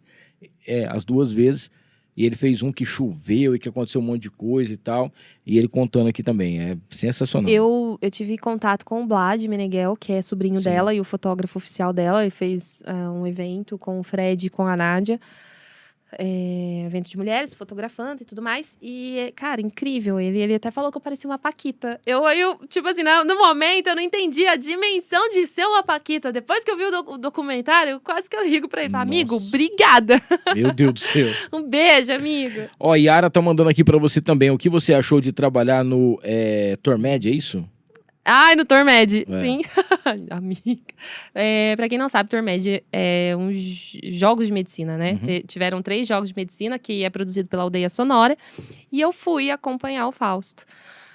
as 2 vezes. E ele fez um que choveu e que aconteceu um monte de coisa e tal. E ele contando aqui também. É sensacional. Eu tive contato com o Vlad Meneghel, que é sobrinho Sim. dela e o fotógrafo oficial dela. Ele fez um evento com o Fred e com a Nádia. Evento de mulheres, fotografando e tudo mais. E, cara, incrível. Ele até falou que eu parecia uma paquita. Eu tipo assim, no momento eu não entendi a dimensão de ser uma paquita. Depois que eu vi o documentário, quase que eu ligo pra ele. Amigo, Nossa. obrigada. Meu Deus do céu. Um beijo, amigo. Ó, Yara tá mandando aqui pra você também. O que você achou de trabalhar no Tormed, é isso? Ai, no Tormed, É. sim. Amiga. Pra quem não sabe, Tormed é uns jogos de medicina, né? Uhum. Tiveram 3 jogos de medicina, que é produzido pela Aldeia Sonora. E eu fui acompanhar o Fausto.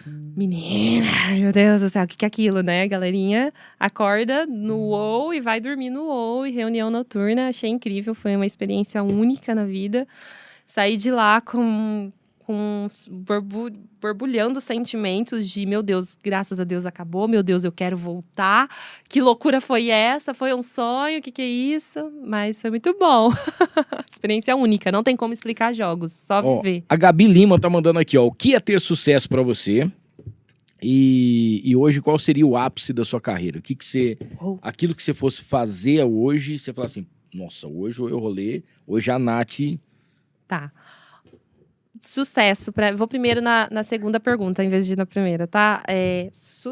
Menina, meu Deus do céu, o que é aquilo, né? A galerinha acorda no UOL e vai dormir no UOL, e reunião noturna. Achei incrível, foi uma experiência única na vida. Saí de lá com borbulhando sentimentos de, meu Deus, graças a Deus acabou, meu Deus, eu quero voltar. Que loucura foi essa? Foi um sonho? O que é isso? Mas foi muito bom. Experiência única, não tem como explicar jogos, só Ó, viver. a Gabi Lima tá mandando aqui, ó. O que é ter sucesso pra você? E hoje, qual seria o ápice da sua carreira? O que você... Aquilo que você fosse fazer hoje, você fala assim, nossa, hoje eu rolê, hoje a Nath... Tá. Sucesso. Vou primeiro na segunda pergunta, em vez de ir na primeira, tá? O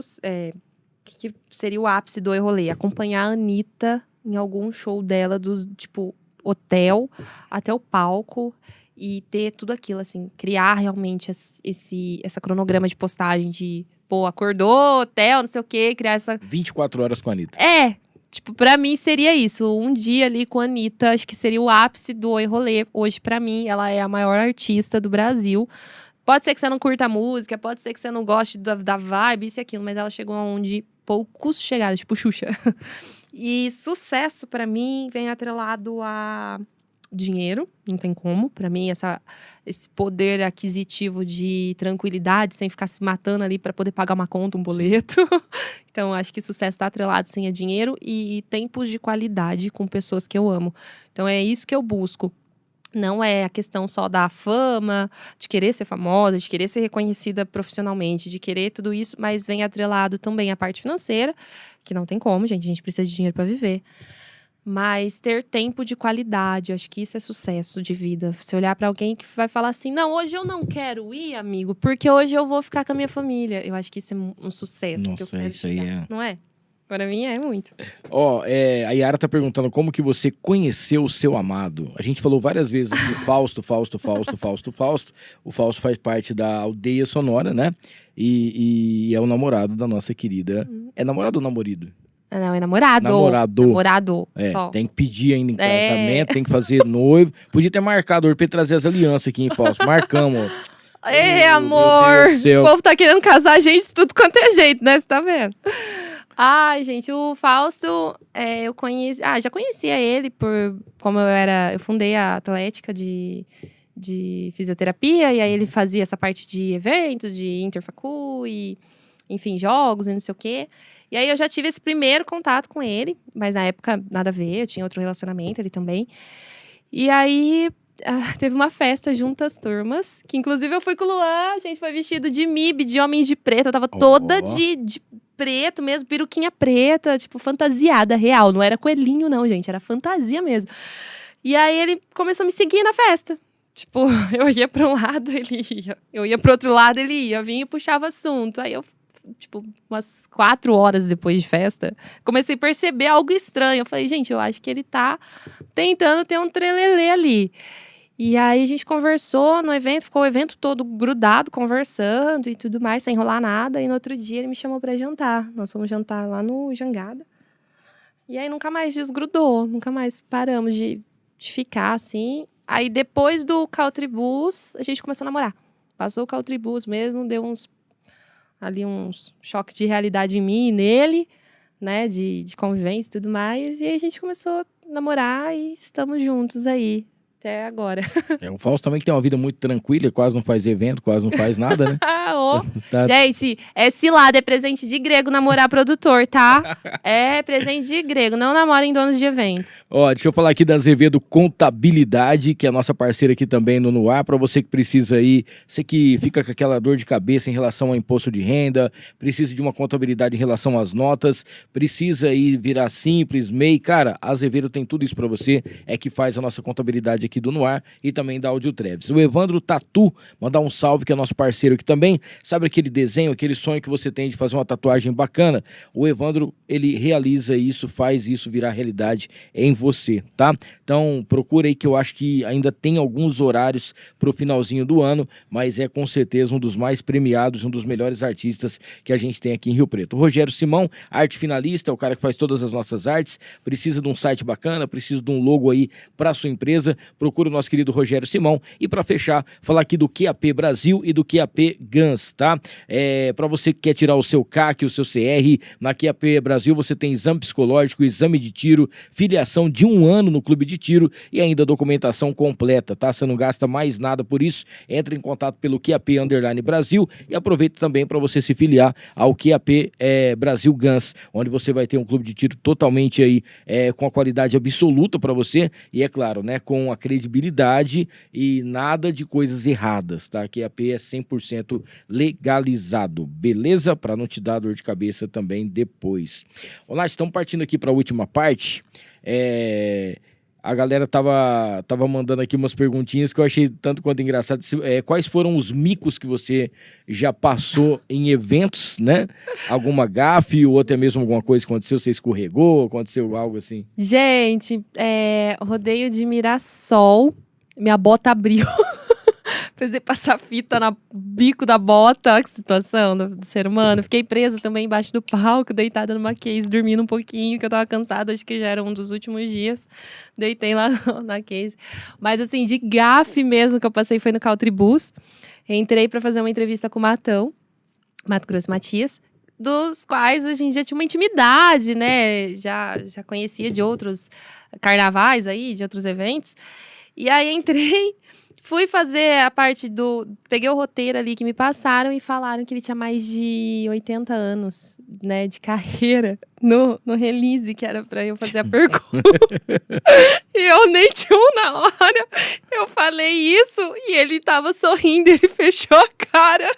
que seria o ápice do rolê? Acompanhar a Anitta em algum show dela, tipo, hotel até o palco, e ter tudo aquilo, assim, criar realmente essa cronograma de postagem de, pô, acordou, hotel, não sei o quê, criar essa... 24 horas com a Anitta. Tipo, pra mim seria isso. Um dia ali com a Anitta, acho que seria o ápice do Oi Rolê. Hoje, pra mim, ela é a maior artista do Brasil. Pode ser que você não curta a música, pode ser que você não goste da vibe, isso e aquilo, mas ela chegou aonde poucos chegaram, tipo Xuxa. E sucesso, pra mim, vem atrelado a dinheiro, não tem como. Pra mim, esse poder aquisitivo de tranquilidade, sem ficar se matando ali pra poder pagar uma conta, um boleto. Então, acho que sucesso tá atrelado, sim, a dinheiro e tempos de qualidade com pessoas que eu amo. Então, é isso que eu busco. Não é a questão só da fama, de querer ser famosa, de querer ser reconhecida profissionalmente, de querer tudo isso, mas vem atrelado também a parte financeira, que não tem como, gente. A gente precisa de dinheiro pra viver. Mas ter tempo de qualidade, acho que isso é sucesso de vida. Você olhar pra alguém que vai falar assim, não, hoje eu não quero ir, amigo, porque hoje eu vou ficar com a minha família. Eu acho que isso é um sucesso que eu Nossa, quero isso aí chegar, não é? Pra mim é muito. Ó, a Yara tá perguntando como que você conheceu o seu amado. A gente falou várias vezes aqui, Fausto. O Fausto faz parte da Aldeia Sonora, né? E é o namorado da nossa querida... É namorado ou namorido? Não, é namorado. Namorado. Só. Tem que pedir ainda em casamento, tem que fazer noivo. Podia ter marcado hoje pra ele trazer as alianças aqui em Fausto. Marcamos, ó. Ei, amor! O povo tá querendo casar a gente de tudo quanto é jeito, né? Você tá vendo? Ai, gente, o Fausto, eu conheci... já conhecia ele como eu fundei a Atlética de fisioterapia, e aí ele fazia essa parte de evento, de interfacu, e, enfim, jogos e não sei o quê. E aí eu já tive esse primeiro contato com ele, mas na época nada a ver, eu tinha outro relacionamento, ele também. E aí... teve uma festa junto às turmas, que inclusive eu fui com o Luan, a gente foi vestido de MIB, de homens de preto, eu tava toda de preto mesmo, peruquinha preta, tipo, fantasiada, real, não era coelhinho não, gente, era fantasia mesmo. E aí ele começou a me seguir na festa, tipo, eu ia pra um lado, ele ia, eu ia pro outro lado, ele ia, vinha e puxava assunto, aí eu, tipo, umas 4 horas depois de festa, comecei a perceber algo estranho, eu falei, gente, eu acho que ele tá tentando ter um trelelê ali. E aí a gente conversou no evento, ficou o evento todo grudado, conversando e tudo mais, sem enrolar nada. E no outro dia ele me chamou pra jantar. Nós fomos jantar lá no Jangada. E aí nunca mais desgrudou, nunca mais paramos de ficar assim. Aí depois do Caltribus, a gente começou a namorar. Passou o Caltribus mesmo, deu uns choques de realidade em mim e nele, né, de convivência e tudo mais. E aí a gente começou a namorar e estamos juntos aí. Até agora. O Fausto também que tem uma vida muito tranquila, quase não faz evento, quase não faz nada, né? Tá. Gente, cilada, é presente de grego namorar produtor, tá? É presente de grego, não namora em donos de evento. Ó, deixa eu falar aqui da Azevedo Contabilidade, que é a nossa parceira aqui também no ar, para você que precisa aí, você que fica com aquela dor de cabeça em relação ao imposto de renda, precisa de uma contabilidade em relação às notas, precisa aí virar simples, MEI, cara, a Azevedo tem tudo isso para você, é que faz a nossa contabilidade aqui do Noar e também da Audio Treves. O Evandro Tatu, mandar um salve, que é nosso parceiro aqui também, sabe aquele desenho, aquele sonho que você tem de fazer uma tatuagem bacana? O Evandro, ele realiza isso, faz isso virar realidade em você, tá? Então, procura aí que eu acho que ainda tem alguns horários pro finalzinho do ano, mas é com certeza um dos mais premiados, um dos melhores artistas que a gente tem aqui em Rio Preto. O Rogério Simão, arte finalista, é o cara que faz todas as nossas artes, precisa de um site bacana, precisa de um logo aí para sua empresa, procura o nosso querido Rogério Simão. E para fechar, falar aqui do QAP Brasil e do QAP Guns, tá? Para você que quer tirar o seu CAC, o seu CR, na QAP Brasil você tem exame psicológico, exame de tiro, filiação de 1 ano no clube de tiro e ainda documentação completa, tá? Você não gasta mais nada por isso. Entre em contato pelo QAP Underline Brasil e aproveita também para você se filiar ao QAP Brasil Guns, onde você vai ter um clube de tiro totalmente aí com a qualidade absoluta para você e é claro, né, com a credibilidade e nada de coisas erradas, tá? QAP é 100% legalizado, beleza? Para não te dar dor de cabeça também depois. Olá, estamos partindo aqui para a última parte. A galera tava mandando aqui umas perguntinhas que eu achei tanto quanto engraçado. Quais foram os micos que você já passou em eventos, né? Alguma gafe ou até mesmo alguma coisa que aconteceu, você escorregou, aconteceu algo assim? Gente, rodeio de Mirassol, minha bota abriu. Precisei passar fita no bico da bota. Olha que situação do ser humano. Fiquei presa também embaixo do palco, deitada numa case, dormindo um pouquinho, que eu tava cansada, acho que já era um dos últimos dias. Deitei lá na case. Mas assim, de gafe mesmo que eu passei foi no Caltribus. Entrei pra fazer uma entrevista com o Mato Grosso Matias, dos quais a gente já tinha uma intimidade, né? Já conhecia de outros carnavais aí, de outros eventos. E aí entrei... Fui fazer a parte peguei o roteiro ali que me passaram e falaram que ele tinha mais de 80 anos, né, de carreira no release, que era pra eu fazer a pergunta. E eu nem tinha na hora. Eu falei isso e ele tava sorrindo, ele fechou a cara.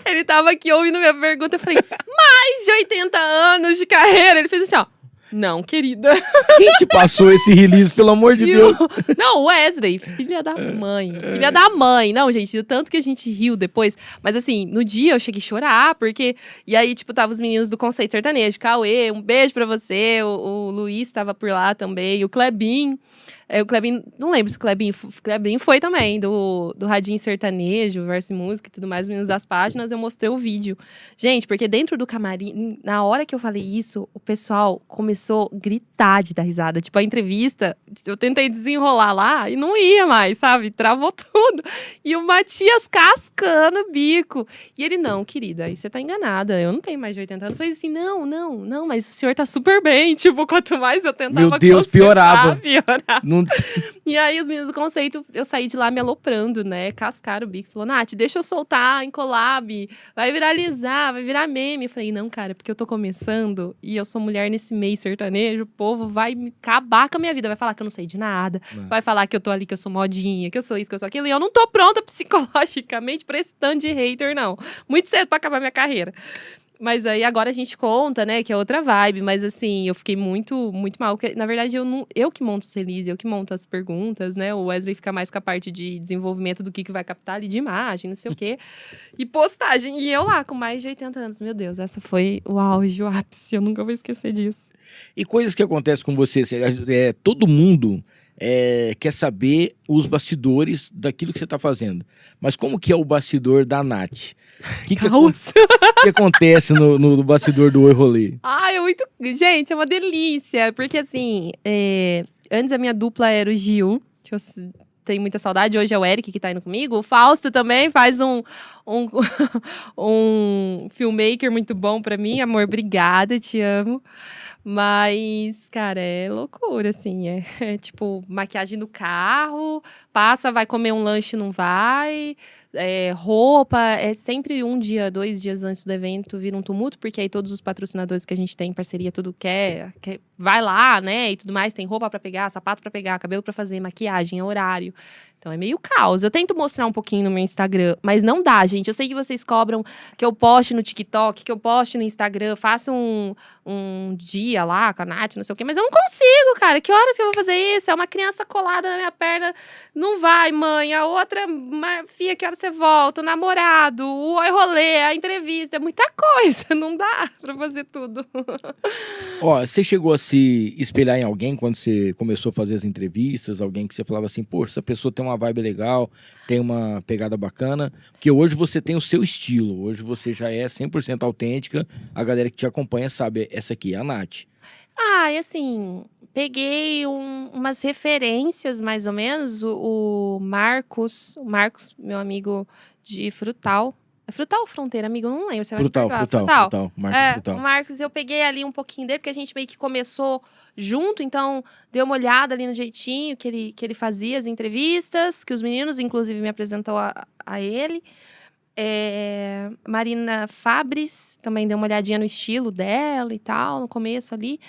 Ele tava aqui ouvindo minha pergunta, eu falei, mais de 80 anos de carreira. Ele fez assim, ó. Não, querida. Quem te passou esse release, pelo amor de Deus? Não, Wesley, filha da mãe. Filha da mãe. Não, gente, o tanto que a gente riu depois. Mas assim, no dia eu cheguei a chorar, porque... E aí, tipo, tava os meninos do Conceito Sertanejo. Cauê, um beijo pra você. O Luiz tava por lá também. O Clebin. O Clebin, não lembro se o Clebin foi também, do Radinho Sertanejo, Verso e Música e tudo mais, os meninos das páginas, eu mostrei o vídeo. Gente, porque dentro do camarim, na hora que eu falei isso, o pessoal começou a gritar de dar risada. Tipo, a entrevista, eu tentei desenrolar lá e não ia mais, sabe? Travou tudo. E o Matias cascando o bico. E ele, não, querida, aí você tá enganada, eu não tenho mais de 80 anos. Eu falei assim, não, mas o senhor tá super bem. Tipo, quanto mais eu tentava Meu Deus, piorava. Não... E aí, os meninos do Conceito, eu saí de lá me aloprando, né? Cascaram o bico. Falou, Nath, deixa eu soltar em collab. Vai viralizar, vai virar meme. Eu falei, não, cara, porque eu tô começando e eu sou mulher nesse meio sertanejo. O povo vai me acabar com a minha vida. Vai falar que eu não sei de nada. Vai falar que eu tô ali, que eu sou modinha, que eu sou isso, que eu sou aquilo. E eu não tô pronta psicologicamente pra esse tanto de hater, não. Muito cedo pra acabar minha carreira. Mas aí agora a gente conta, né, que é outra vibe. Mas assim, eu fiquei muito, muito mal. Porque, na verdade, eu que monto o release, eu que monto as perguntas, né? O Wesley fica mais com a parte de desenvolvimento do que vai captar ali de imagem, não sei o quê. E postagem. E eu lá, com mais de 80 anos. Meu Deus, essa foi o auge, o ápice. Eu nunca vou esquecer disso. E coisas que acontecem com você, todo mundo quer saber os bastidores daquilo que você está fazendo. Mas como que é o bastidor da Nath? O que acontece no bastidor do Oi Rolê? Ai, é muito... Gente, é uma delícia. Porque, assim, antes a minha dupla era o Gil, que eu tenho muita saudade. Hoje é o Eric que tá indo comigo. O Fausto também faz um filmmaker muito bom pra mim. Amor, obrigada, te amo. Mas, cara, é loucura, assim. É tipo, maquiagem no carro, passa, vai comer um lanche, não vai. Roupa, é sempre 1 dia, 2 dias antes do evento vira um tumulto, porque aí todos os patrocinadores que a gente tem em parceria, tudo quer vai lá, né, e tudo mais, tem roupa pra pegar, sapato pra pegar, cabelo pra fazer, maquiagem, horário. Então é meio caos. Eu tento mostrar um pouquinho no meu Instagram, mas não dá, gente. Eu sei que vocês cobram que eu poste no TikTok, que eu poste no Instagram, faça um dia lá com a Nath, não sei o quê, mas eu não consigo, cara. Que horas que eu vou fazer isso? É uma criança colada na minha perna, não vai, mãe. A outra, filha, que hora você volta? O namorado, o Oi Rolê, a entrevista, é muita coisa. Não dá pra fazer tudo. Ó, você chegou a se espelhar em alguém quando você começou a fazer as entrevistas? Alguém que você falava assim, pô, essa pessoa tem uma vibe legal, tem uma pegada bacana. Porque hoje você tem o seu estilo. Hoje você já é 100% autêntica. A galera que te acompanha sabe, essa aqui é a Nath. E assim, peguei umas referências, mais ou menos. O Marcos, meu amigo de Frutal. É Frutal ou Fronteira, amigo? Eu não lembro. Você vai me perdoar. Frutal. Marcos Frutal. O Marcos, eu peguei ali um pouquinho dele, porque a gente meio que começou junto, então dei uma olhada ali no jeitinho que ele fazia as entrevistas, que os meninos, inclusive, me apresentou a ele. Marina Fabris, também dei uma olhadinha no estilo dela e tal, no começo ali.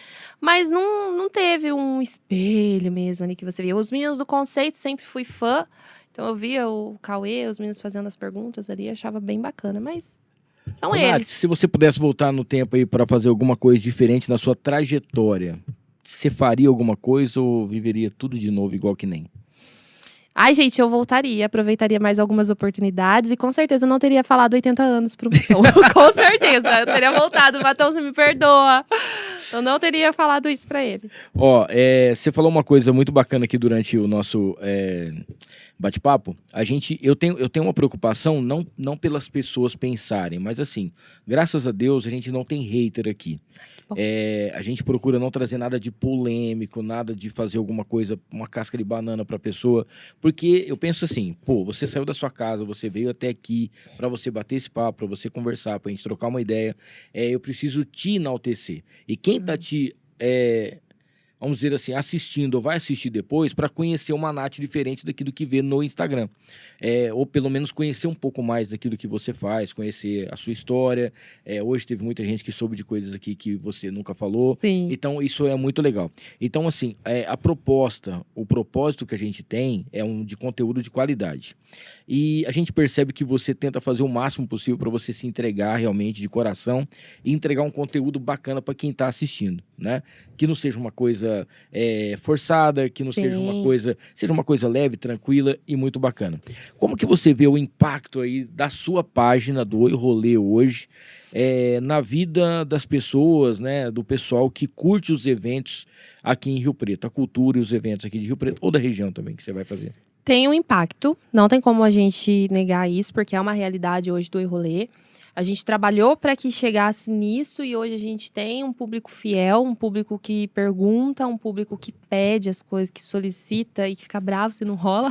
Mas não teve um espelho mesmo ali que você via. Os meninos do Conceito, sempre fui fã. Então eu via o Cauê, os meninos fazendo as perguntas ali, achava bem bacana, mas são eles. Nath, se você pudesse voltar no tempo aí para fazer alguma coisa diferente na sua trajetória, você faria alguma coisa ou viveria tudo de novo igual que nem? Ai, gente, eu voltaria, aproveitaria mais algumas oportunidades e com certeza não teria falado 80 anos pro Matão. Com certeza, eu teria voltado. Matão, você me perdoa. Eu não teria falado isso pra ele. Ó, você falou uma coisa muito bacana aqui durante o nosso bate-papo. Eu tenho uma preocupação, não pelas pessoas pensarem, mas assim, graças a Deus a gente não tem hater aqui. A gente procura não trazer nada de polêmico, nada de fazer alguma coisa, uma casca de banana pra pessoa, porque eu penso assim, pô, você saiu da sua casa, você veio até aqui pra você bater esse papo, pra você conversar, pra gente trocar uma ideia, eu preciso te enaltecer. E quem tá te vamos dizer assim, assistindo ou vai assistir depois para conhecer uma Nath diferente daquilo que vê no Instagram. Ou pelo menos conhecer um pouco mais daquilo que você faz, conhecer a sua história. Hoje teve muita gente que soube de coisas aqui que você nunca falou. Sim. Então, isso é muito legal. Então, assim, o propósito que a gente tem é de conteúdo de qualidade. E a gente percebe que você tenta fazer o máximo possível para você se entregar realmente de coração e entregar um conteúdo bacana para quem está assistindo, né? Que não seja uma coisa forçada, que não seja uma coisa leve, tranquila e muito bacana. Como que você vê o impacto aí da sua página do Oi Rolê hoje na vida das pessoas, né? Do pessoal que curte os eventos aqui em Rio Preto, a cultura e os eventos aqui de Rio Preto ou da região também que você vai fazer? Tem um impacto, não tem como a gente negar isso, porque é uma realidade hoje do Oi Rolê. A gente trabalhou para que chegasse nisso e hoje a gente tem um público fiel, um público que pergunta, um público que pede as coisas, que solicita e que fica bravo se não rola.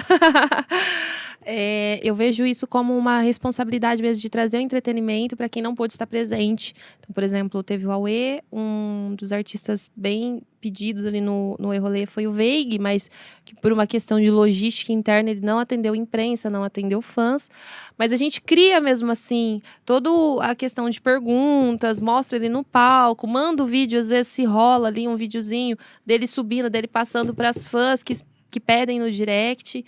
Eu vejo isso como uma responsabilidade mesmo de trazer o entretenimento para quem não pôde estar presente. Então, por exemplo, teve o Aue, um dos artistas bem pedidos ali no Oi Rolê foi o Veig, mas que por uma questão de logística interna ele não atendeu imprensa, não atendeu fãs. Mas a gente cria mesmo assim toda a questão de perguntas, mostra ele no palco, manda o vídeo, às vezes se rola ali um videozinho dele subindo, dele passando para as fãs que pedem no direct.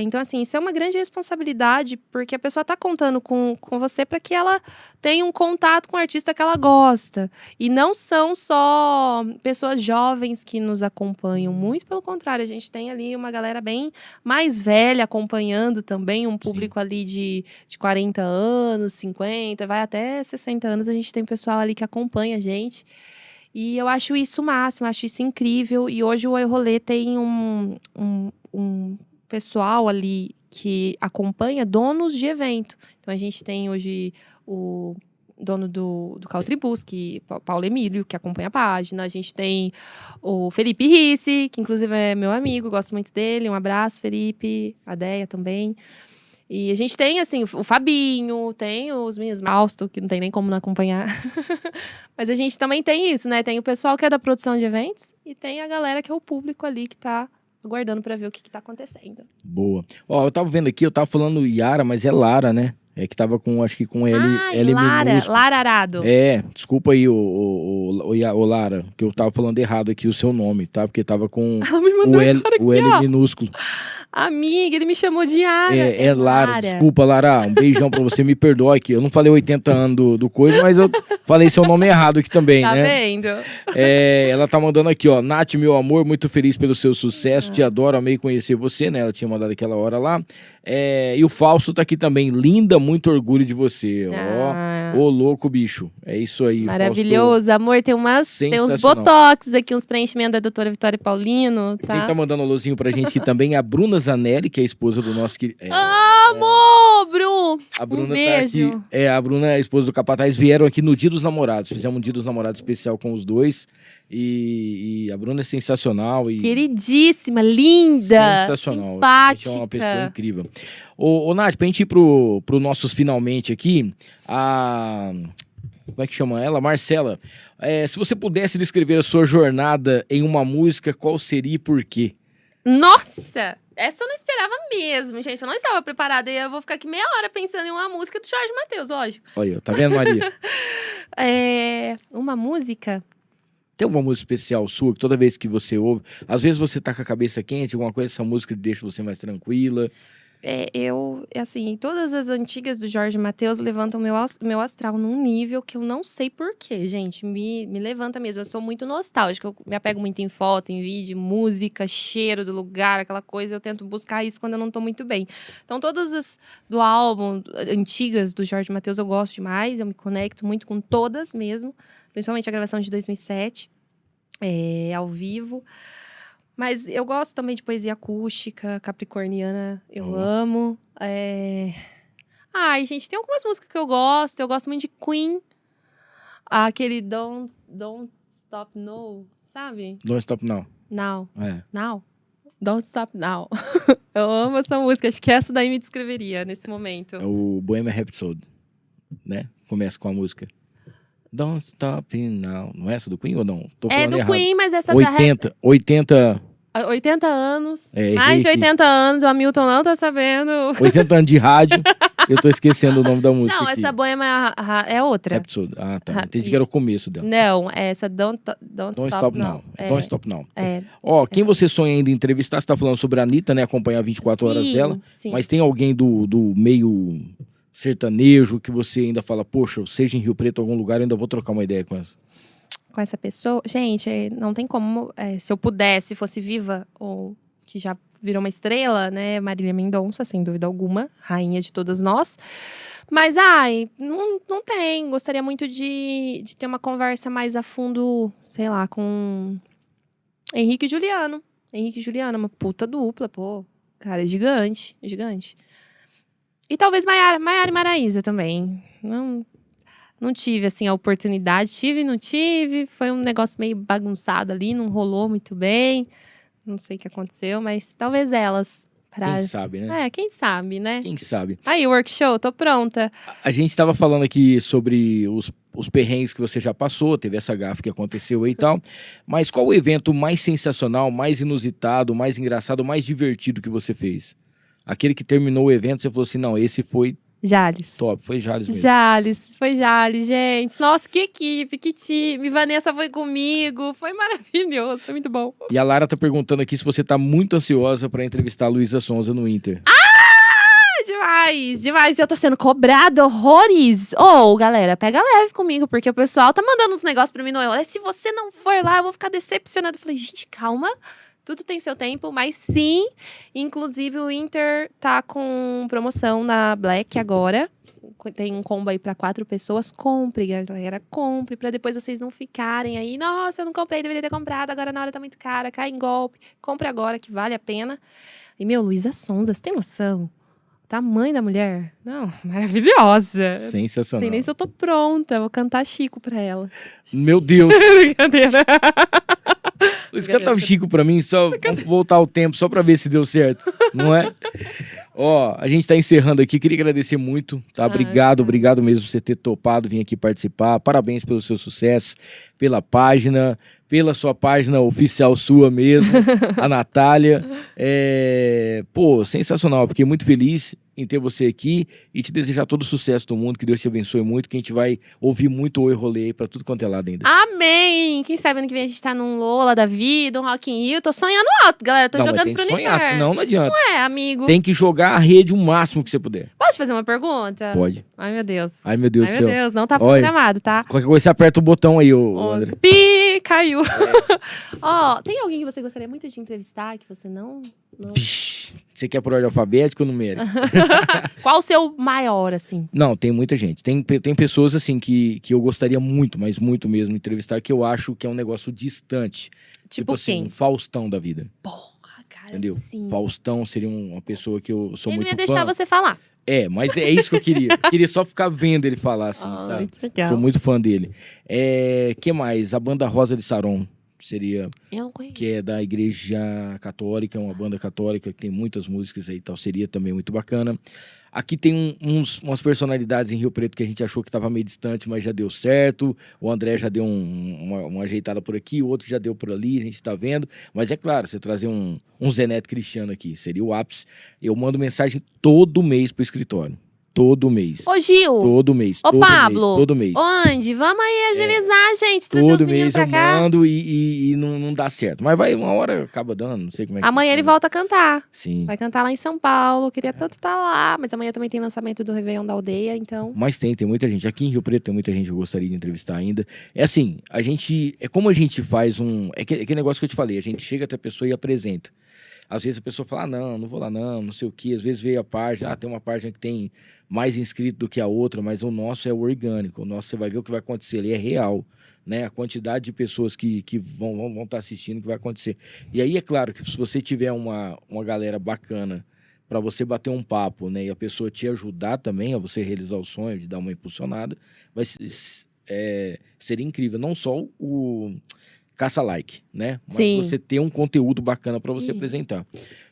Então, assim, isso é uma grande responsabilidade, porque a pessoa está contando com você para que ela tenha um contato com o artista que ela gosta. E não são só pessoas jovens que nos acompanham, muito pelo contrário, a gente tem ali uma galera bem mais velha acompanhando também, um público ali de 40 anos, 50, vai até 60 anos, a gente tem pessoal ali que acompanha a gente. E eu acho isso o máximo, acho isso incrível. E hoje o Oi Rolê tem um pessoal ali que acompanha donos de evento. Então, a gente tem hoje o dono do Caltribus, Paulo Emílio, que acompanha a página. A gente tem o Felipe Risse, que inclusive é meu amigo, gosto muito dele. Um abraço, Felipe. A Deia também. E a gente tem, assim, o Fabinho, tem os meninos Malsto, que não tem nem como não acompanhar. Mas a gente também tem isso, né? Tem o pessoal que é da produção de eventos e tem a galera que é o público ali que tá aguardando pra ver o que tá acontecendo. Boa. Ó, eu tava vendo aqui, eu tava falando Yara, mas é Lara, né? Que tava acho que com L minúsculo. Lara Arado. Desculpa aí, o Lara, que eu tava falando errado aqui o seu nome, tá? Porque tava com Ela me mandou o L minúsculo. Amiga, ele me chamou de Yara. Lara. Desculpa, Lara. Um beijão pra você. Me perdoa aqui. Eu não falei 80 anos do coisa, mas eu falei seu nome errado aqui também, tá né? Tá vendo? Ela tá mandando aqui, ó. Nath, meu amor, muito feliz pelo seu sucesso. Te adoro, amei conhecer você, né? Ela tinha mandado aquela hora lá. E o Fausto tá aqui também. Linda, muito orgulho de você. Ó, ô louco, bicho. É isso aí. Maravilhoso. Fausto, amor, tem uns botox aqui, uns preenchimentos da doutora Vitória Paulino. Tá? Quem tá mandando um alôzinho pra gente aqui também é a Bruna Zanelli, que é a esposa do nosso querido. Amo, Bru! A Bruna beijo. Tá aqui. A Bruna é a esposa do Capataz. Vieram aqui no Dia dos Namorados. Fizemos um Dia dos Namorados especial com os dois. E a Bruna é sensacional. Queridíssima, linda. Sensacional. Simpática. É uma pessoa incrível. Ô, Nath, pra gente ir pro nossos finalmente aqui, como é que chama ela? Marcela. Se você pudesse descrever a sua jornada em uma música, qual seria e por quê? Nossa! Essa eu não esperava mesmo, gente. Eu não estava preparada. E eu vou ficar aqui meia hora pensando em uma música do Jorge Mateus, lógico. Olha, tá vendo, Maria? Uma música? Tem alguma música especial sua que toda vez que você ouve, às vezes você tá com a cabeça quente, alguma coisa, essa música deixa você mais tranquila? Assim, todas as antigas do Jorge Mateus levantam meu astral num nível que eu não sei porquê, gente. Me levanta mesmo. Eu sou muito nostálgica. Eu me apego muito em foto, em vídeo, música, cheiro do lugar, aquela coisa. Eu tento buscar isso quando eu não tô muito bem. Então, todas as do álbum, antigas do Jorge Mateus, eu gosto demais. Eu me conecto muito com todas mesmo. Principalmente a gravação de 2007, ao vivo. Mas eu gosto também de poesia acústica, capricorniana, eu amo. Ai, gente, tem algumas músicas que eu gosto. Eu gosto muito de Queen. Aquele Don't Stop Now, sabe? Don't Stop Now. Now. Now. Don't Stop Now. Eu amo essa música. Acho que essa daí me descreveria nesse momento. É o Bohemian Rhapsody, né? Começa com a música. Don't Stop Now. Não é essa do Queen ou não? Tô É falando do errado. Queen, mas essa 80 80 anos. É, Mais de errei aqui. 80 anos, o Hamilton não tá sabendo. 80 anos de rádio. Eu tô esquecendo o nome da música Não, aqui. essa Bohemian é outra. Rhapsody. Ah, tá. Entendi Isso. que era o começo dela. Não, essa Don't Don't Stop Now. É, Don't Stop Now. é. Ó, quem você sonha ainda entrevistar, você tá falando sobre a Anitta, né? Acompanhar 24 horas Sim, dela. sim. Mas tem alguém do meio sertanejo que você ainda fala, poxa, seja em Rio Preto, algum lugar, eu ainda vou trocar uma ideia com essa. Com essa pessoa, gente, não tem como. Se eu pudesse, fosse viva, ou que já virou uma estrela, né? Marília Mendonça, sem dúvida alguma, rainha de todas nós. Mas, não tem. Gostaria muito de ter uma conversa mais a fundo, sei lá, com Henrique e Juliano. Henrique e Juliano, uma puta dupla, pô. Cara, é gigante, é gigante. E talvez Maiara e Maraísa também. Não tive, assim, a oportunidade. Tive, não tive. Foi um negócio meio bagunçado ali, não rolou muito bem. Não sei o que aconteceu, mas talvez elas. Quem sabe, né? Quem sabe, né? Quem sabe. Aí, workshop, tô pronta. A gente estava falando aqui sobre os perrengues que você já passou, teve essa gafe que aconteceu aí e tal. Mas qual o evento mais sensacional, mais inusitado, mais engraçado, mais divertido que você fez? Aquele que terminou o evento, você falou assim, não, esse foi Jales. top, foi Jales mesmo. Foi Jales, gente. Nossa, que equipe, que time. Vanessa foi comigo, foi maravilhoso, foi muito bom. E a Lara tá perguntando aqui se você tá muito ansiosa para entrevistar a Luísa Sonza no Inter. Demais, demais. Eu tô sendo cobrada horrores. Galera, pega leve comigo, porque o pessoal tá mandando uns negócios pra mim no se você não for lá, eu vou ficar decepcionada. Eu falei, gente, calma. Tudo tem seu tempo, mas sim. Inclusive, o Inter tá com promoção na Black agora. Tem um combo aí pra 4 pessoas. Compre, galera, compre. Pra depois vocês não ficarem aí. Nossa, eu não comprei, deveria ter comprado. Agora na hora tá muito cara, cai em golpe. Compre agora, que vale a pena. E, Luísa Sonza, você tem noção? O tamanho da mulher? Não, maravilhosa. Sensacional. Não sei nem se eu tô pronta. Vou cantar Chico pra ela. Meu Deus. Brincadeira. Luiz, canta o Chico pra mim, só vamos voltar ao tempo, só pra ver se deu certo, não é? Ó, a gente tá encerrando aqui, queria agradecer muito, tá? Obrigado mesmo por você ter topado, vir aqui participar, parabéns pelo seu sucesso, pela página, pela sua página oficial sua mesmo, a Natália. Pô, sensacional, fiquei muito feliz em ter você aqui e te desejar todo o sucesso do mundo, que Deus te abençoe muito, que a gente vai ouvir muito Oi Rolê aí pra tudo quanto é lado ainda. Amém! Quem sabe ano que vem a gente tá num Lola da vida, um Rock in Rio. Tô sonhando alto, galera. Tô Não, mas jogando tem pro que sonhar, universo. senão não adianta. Amigo. Tem que jogar a rede o máximo que você puder. Pode fazer uma pergunta? Pode. Ai, meu Deus. Ai, meu Deus do Ai, céu. meu Deus. Não tá Olha, programado, tá? Qualquer coisa, você aperta o botão aí, ô André. Pi! Caiu. Ó, tem alguém que você gostaria muito de entrevistar que você não... Vixe, você quer por ordem alfabética ou numérica? Qual o seu maior, assim? Não, tem muita gente. Tem pessoas, assim, que eu gostaria muito, mas muito mesmo, entrevistar, que eu acho que é um negócio distante. Tipo assim, quem? um Faustão da vida. Porra, cara, Entendeu? sim. Faustão seria uma pessoa que eu sou Ele muito não ia fã. deixar você falar. Mas é isso que eu queria. Queria só ficar vendo ele falar, assim, sabe? Que legal. Sou muito fã dele. Que mais? A banda Rosa de Saron seria... Eu não conheço. Que é da Igreja Católica, uma banda católica que tem muitas músicas aí e tal, seria também muito bacana. Aqui tem umas personalidades em Rio Preto que a gente achou que estava meio distante, mas já deu certo. O André já deu uma ajeitada por aqui, o outro já deu por ali, a gente está vendo. Mas é claro, você trazer um Zé Neto Cristiano aqui, seria o ápice. Eu mando mensagem todo mês pro escritório. Todo mês. Ô, Gil. Todo mês. Ô, Pablo. Todo mês. Onde? Vamos aí agilizar, gente. Trazer Todo os meninos mês pra eu cá. mando e não dá certo. Mas vai, uma hora acaba dando, não sei como é que Amanhã ele funciona. volta a cantar. Sim. Vai cantar lá em São Paulo. Queria tanto estar lá. Mas amanhã também tem lançamento do Réveillon da Aldeia, então... Mas tem muita gente. Aqui em Rio Preto tem muita gente que eu gostaria de entrevistar ainda. É assim, é como a gente faz aquele negócio que eu te falei, a gente chega até a pessoa e apresenta. Às vezes a pessoa fala, não vou lá não sei o quê. Às vezes veio a página, tem uma página que tem mais inscrito do que a outra, mas o nosso é o orgânico. O nosso, você vai ver o que vai acontecer ali, é real, né? A quantidade de pessoas que vão estar assistindo, que vai acontecer. E aí, é claro, que se você tiver uma galera bacana para você bater um papo, né? E a pessoa te ajudar também a você realizar o sonho, de dar uma impulsionada, seria incrível. Não só o... caça-like, né? Mas Sim. você ter um conteúdo bacana para você Sim. apresentar.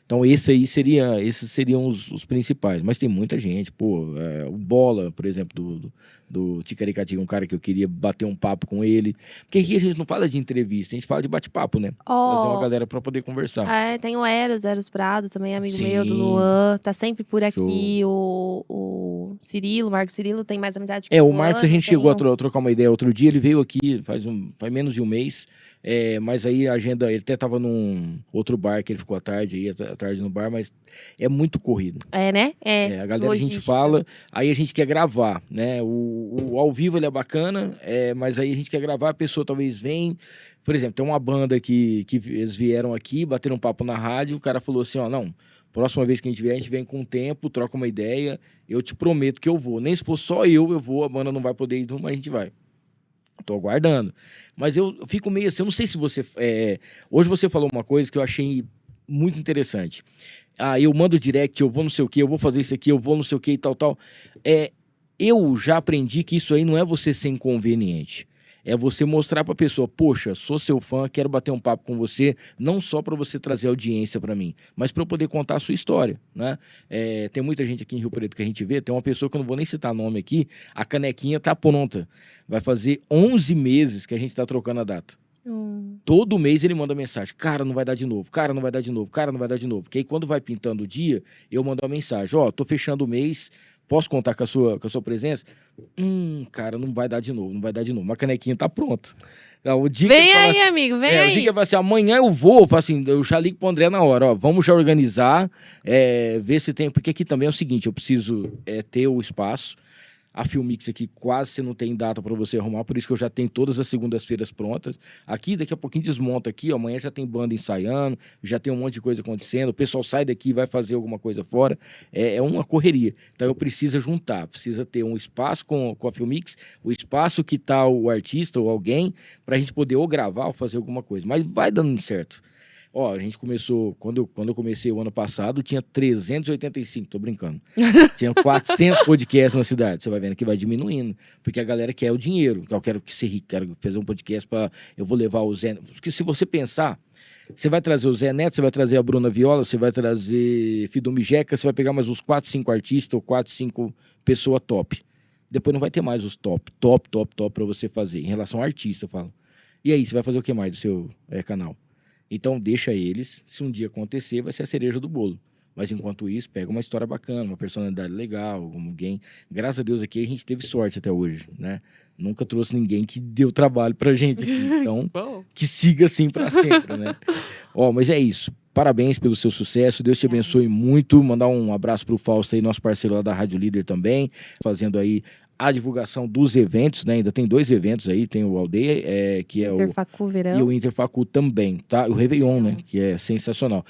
Então, esses seriam os principais. Mas tem muita gente, pô, o Bola, por exemplo, do Ticaricatica, um cara que eu queria bater um papo com ele. Porque aqui a gente não fala de entrevista, a gente fala de bate-papo, né? Trazer uma galera pra poder conversar. Tem o Eros Prado, também amigo Sim. meu, do Luan, tá sempre por aqui. Show. O Cirilo, o Marcos Cirilo, tem mais amizade com O Marcos, a gente chegou a tem trocar uma ideia outro dia, ele veio aqui faz menos de um mês, mas aí a agenda, ele até tava num outro bar que ele ficou à tarde no bar, mas é muito corrido. né? A galera, logística. a gente fala, aí a gente quer gravar, né? O ao vivo ele é bacana, mas aí a gente quer gravar, a pessoa talvez vem. Por exemplo, tem uma banda que eles vieram aqui, bateram um papo na rádio, o cara falou assim, ó, não, próxima vez que a gente vem com o tempo, troca uma ideia, eu te prometo que eu vou. Nem se for só eu vou, a banda não vai poder ir, mas a gente vai. Tô aguardando. Mas eu fico meio assim, eu não sei se você... Hoje você falou uma coisa que eu achei muito interessante. Eu mando direct, eu vou não sei o quê, eu vou fazer isso aqui, eu vou não sei o quê e tal. Eu já aprendi que isso aí não é você ser inconveniente. É você mostrar pra pessoa, poxa, sou seu fã, quero bater um papo com você, não só pra você trazer audiência pra mim, mas pra eu poder contar a sua história, né? Tem muita gente aqui em Rio Preto que a gente vê, tem uma pessoa que eu não vou nem citar nome aqui, a canequinha tá pronta. Vai fazer 11 meses que a gente tá trocando a data. Todo mês ele manda mensagem, cara, não vai dar de novo, cara, não vai dar de novo, cara, não vai dar de novo. Porque aí quando vai pintando o dia, eu mando uma mensagem, tô fechando o mês, posso contar com a sua presença? Cara, não vai dar de novo, não vai dar de novo. Uma canequinha tá pronta. O dia Vem que aí, assim, amigo, vem aí. O dia que ele fala assim, amanhã eu falo assim, eu já ligo pro André na hora, vamos já organizar, ver se tem... Porque aqui também é o seguinte, eu preciso ter o espaço. A Filmix aqui quase você não tem data para você arrumar, por isso que eu já tenho todas as segundas-feiras prontas. Aqui, daqui a pouquinho desmonta aqui, amanhã já tem banda ensaiando, já tem um monte de coisa acontecendo, o pessoal sai daqui e vai fazer alguma coisa fora. É uma correria. Então eu preciso juntar, precisa ter um espaço com a Filmix, o espaço que tá o artista ou alguém, pra gente poder ou gravar ou fazer alguma coisa. Mas vai dando certo. A gente começou, quando eu comecei o ano passado, tinha 385, tô brincando. Tinha 400 podcasts na cidade. Você vai vendo que vai diminuindo, porque a galera quer o dinheiro. Eu quero ser rico, quero fazer um podcast eu vou levar o Zé... Porque se você pensar, você vai trazer o Zé Neto, você vai trazer a Bruna Viola, você vai trazer Fido Mijeca, você vai pegar mais uns 4, 5 artistas ou 4, 5 pessoas top. Depois não vai ter mais os top pra você fazer. Em relação ao artista, eu falo. E aí, você vai fazer o que mais do seu canal? Então, deixa eles, se um dia acontecer, vai ser a cereja do bolo. Mas, enquanto isso, pega uma história bacana, uma personalidade legal, alguém... Graças a Deus aqui, a gente teve sorte até hoje, né? Nunca trouxe ninguém que deu trabalho pra gente aqui. Então, que siga assim pra sempre, né? Mas é isso. Parabéns pelo seu sucesso, Deus te abençoe muito. Mandar um abraço pro Fausto aí, nosso parceiro lá da Rádio Líder também, fazendo aí a divulgação dos eventos, né? Ainda tem 2 eventos aí, tem o Aldeia, que é Interfacu Verão. E o Interfacu também, tá? O Réveillon, né? Que é sensacional.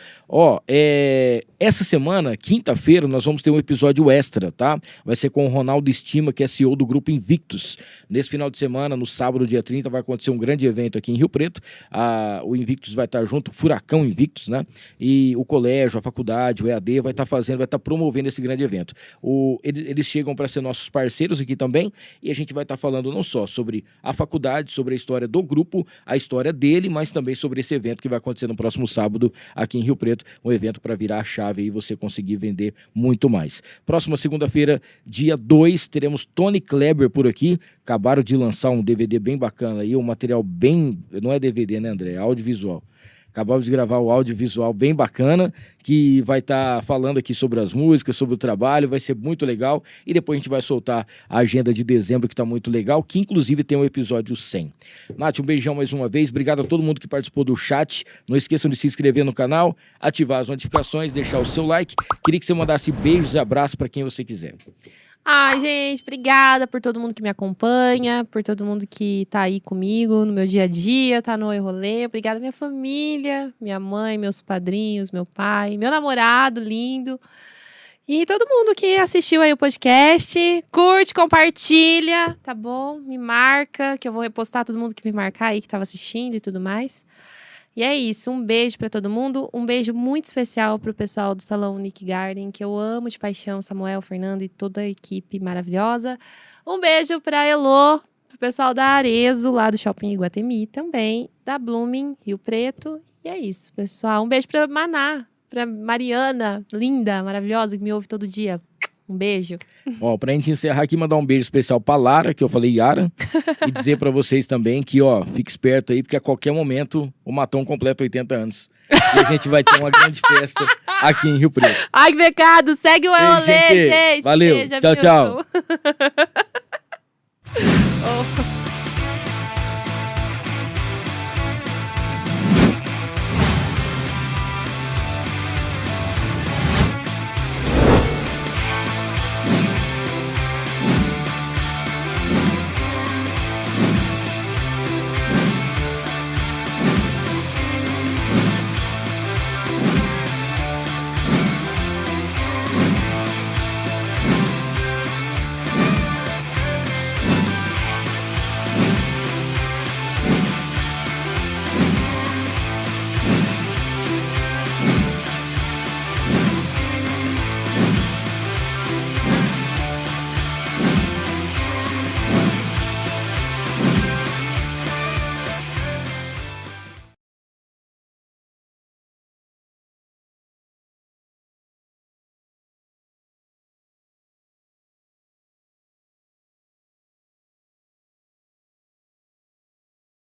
Essa semana, quinta-feira, nós vamos ter um episódio extra, tá? Vai ser com o Ronaldo Estima, que é CEO do Grupo Invictus. Nesse final de semana, no sábado, dia 30, vai acontecer um grande evento aqui em Rio Preto. O Invictus vai estar junto, o Furacão Invictus, né? E o colégio, a faculdade, o EAD vai estar promovendo esse grande evento. Eles chegam para ser nossos parceiros aqui também, e a gente vai estar falando não só sobre a faculdade, sobre a história do grupo, a história dele, mas também sobre esse evento que vai acontecer no próximo sábado aqui em Rio Preto, um evento para virar a chave e você conseguir vender muito mais. Próxima segunda-feira, dia 2, teremos Tony Kleber por aqui, acabaram de lançar um DVD bem bacana aí, um material bem, não é DVD, né, André? É audiovisual. Acabamos de gravar o audiovisual bem bacana, que vai estar falando aqui sobre as músicas, sobre o trabalho, vai ser muito legal. E depois a gente vai soltar a agenda de dezembro, que está muito legal, que inclusive tem o episódio 100. Nath, um beijão mais uma vez. Obrigado a todo mundo que participou do chat. Não esqueçam de se inscrever no canal, ativar as notificações, deixar o seu like. Queria que você mandasse beijos e abraços para quem você quiser. Ai, gente, obrigada por todo mundo que me acompanha, por todo mundo que tá aí comigo no meu dia a dia, tá no Oi Rolê. Obrigada minha família, minha mãe, meus padrinhos, meu pai, meu namorado lindo. E todo mundo que assistiu aí o podcast, curte, compartilha, tá bom? Me marca, que eu vou repostar todo mundo que me marcar aí, que tava assistindo e tudo mais. E é isso, um beijo pra todo mundo, um beijo muito especial pro pessoal do Salão Nick Garden, que eu amo de paixão, Samuel, Fernando e toda a equipe maravilhosa. Um beijo pra Elô, pro pessoal da Arezo, lá do Shopping Iguatemi também, da Blooming, Rio Preto. E é isso, pessoal. Um beijo pra Maná, pra Mariana, linda, maravilhosa, que me ouve todo dia. Um beijo. Ó, pra gente encerrar aqui, mandar um beijo especial pra Lara, que eu falei Yara, e dizer pra vocês também que, ó, fique esperto aí, porque a qualquer momento o Matom completa 80 anos. E a gente vai ter uma grande festa aqui em Rio Preto. Ai, que pecado! Segue o Beijo, Rolê, gente! Valeu, Beijo, tchau, tchau. Hamilton.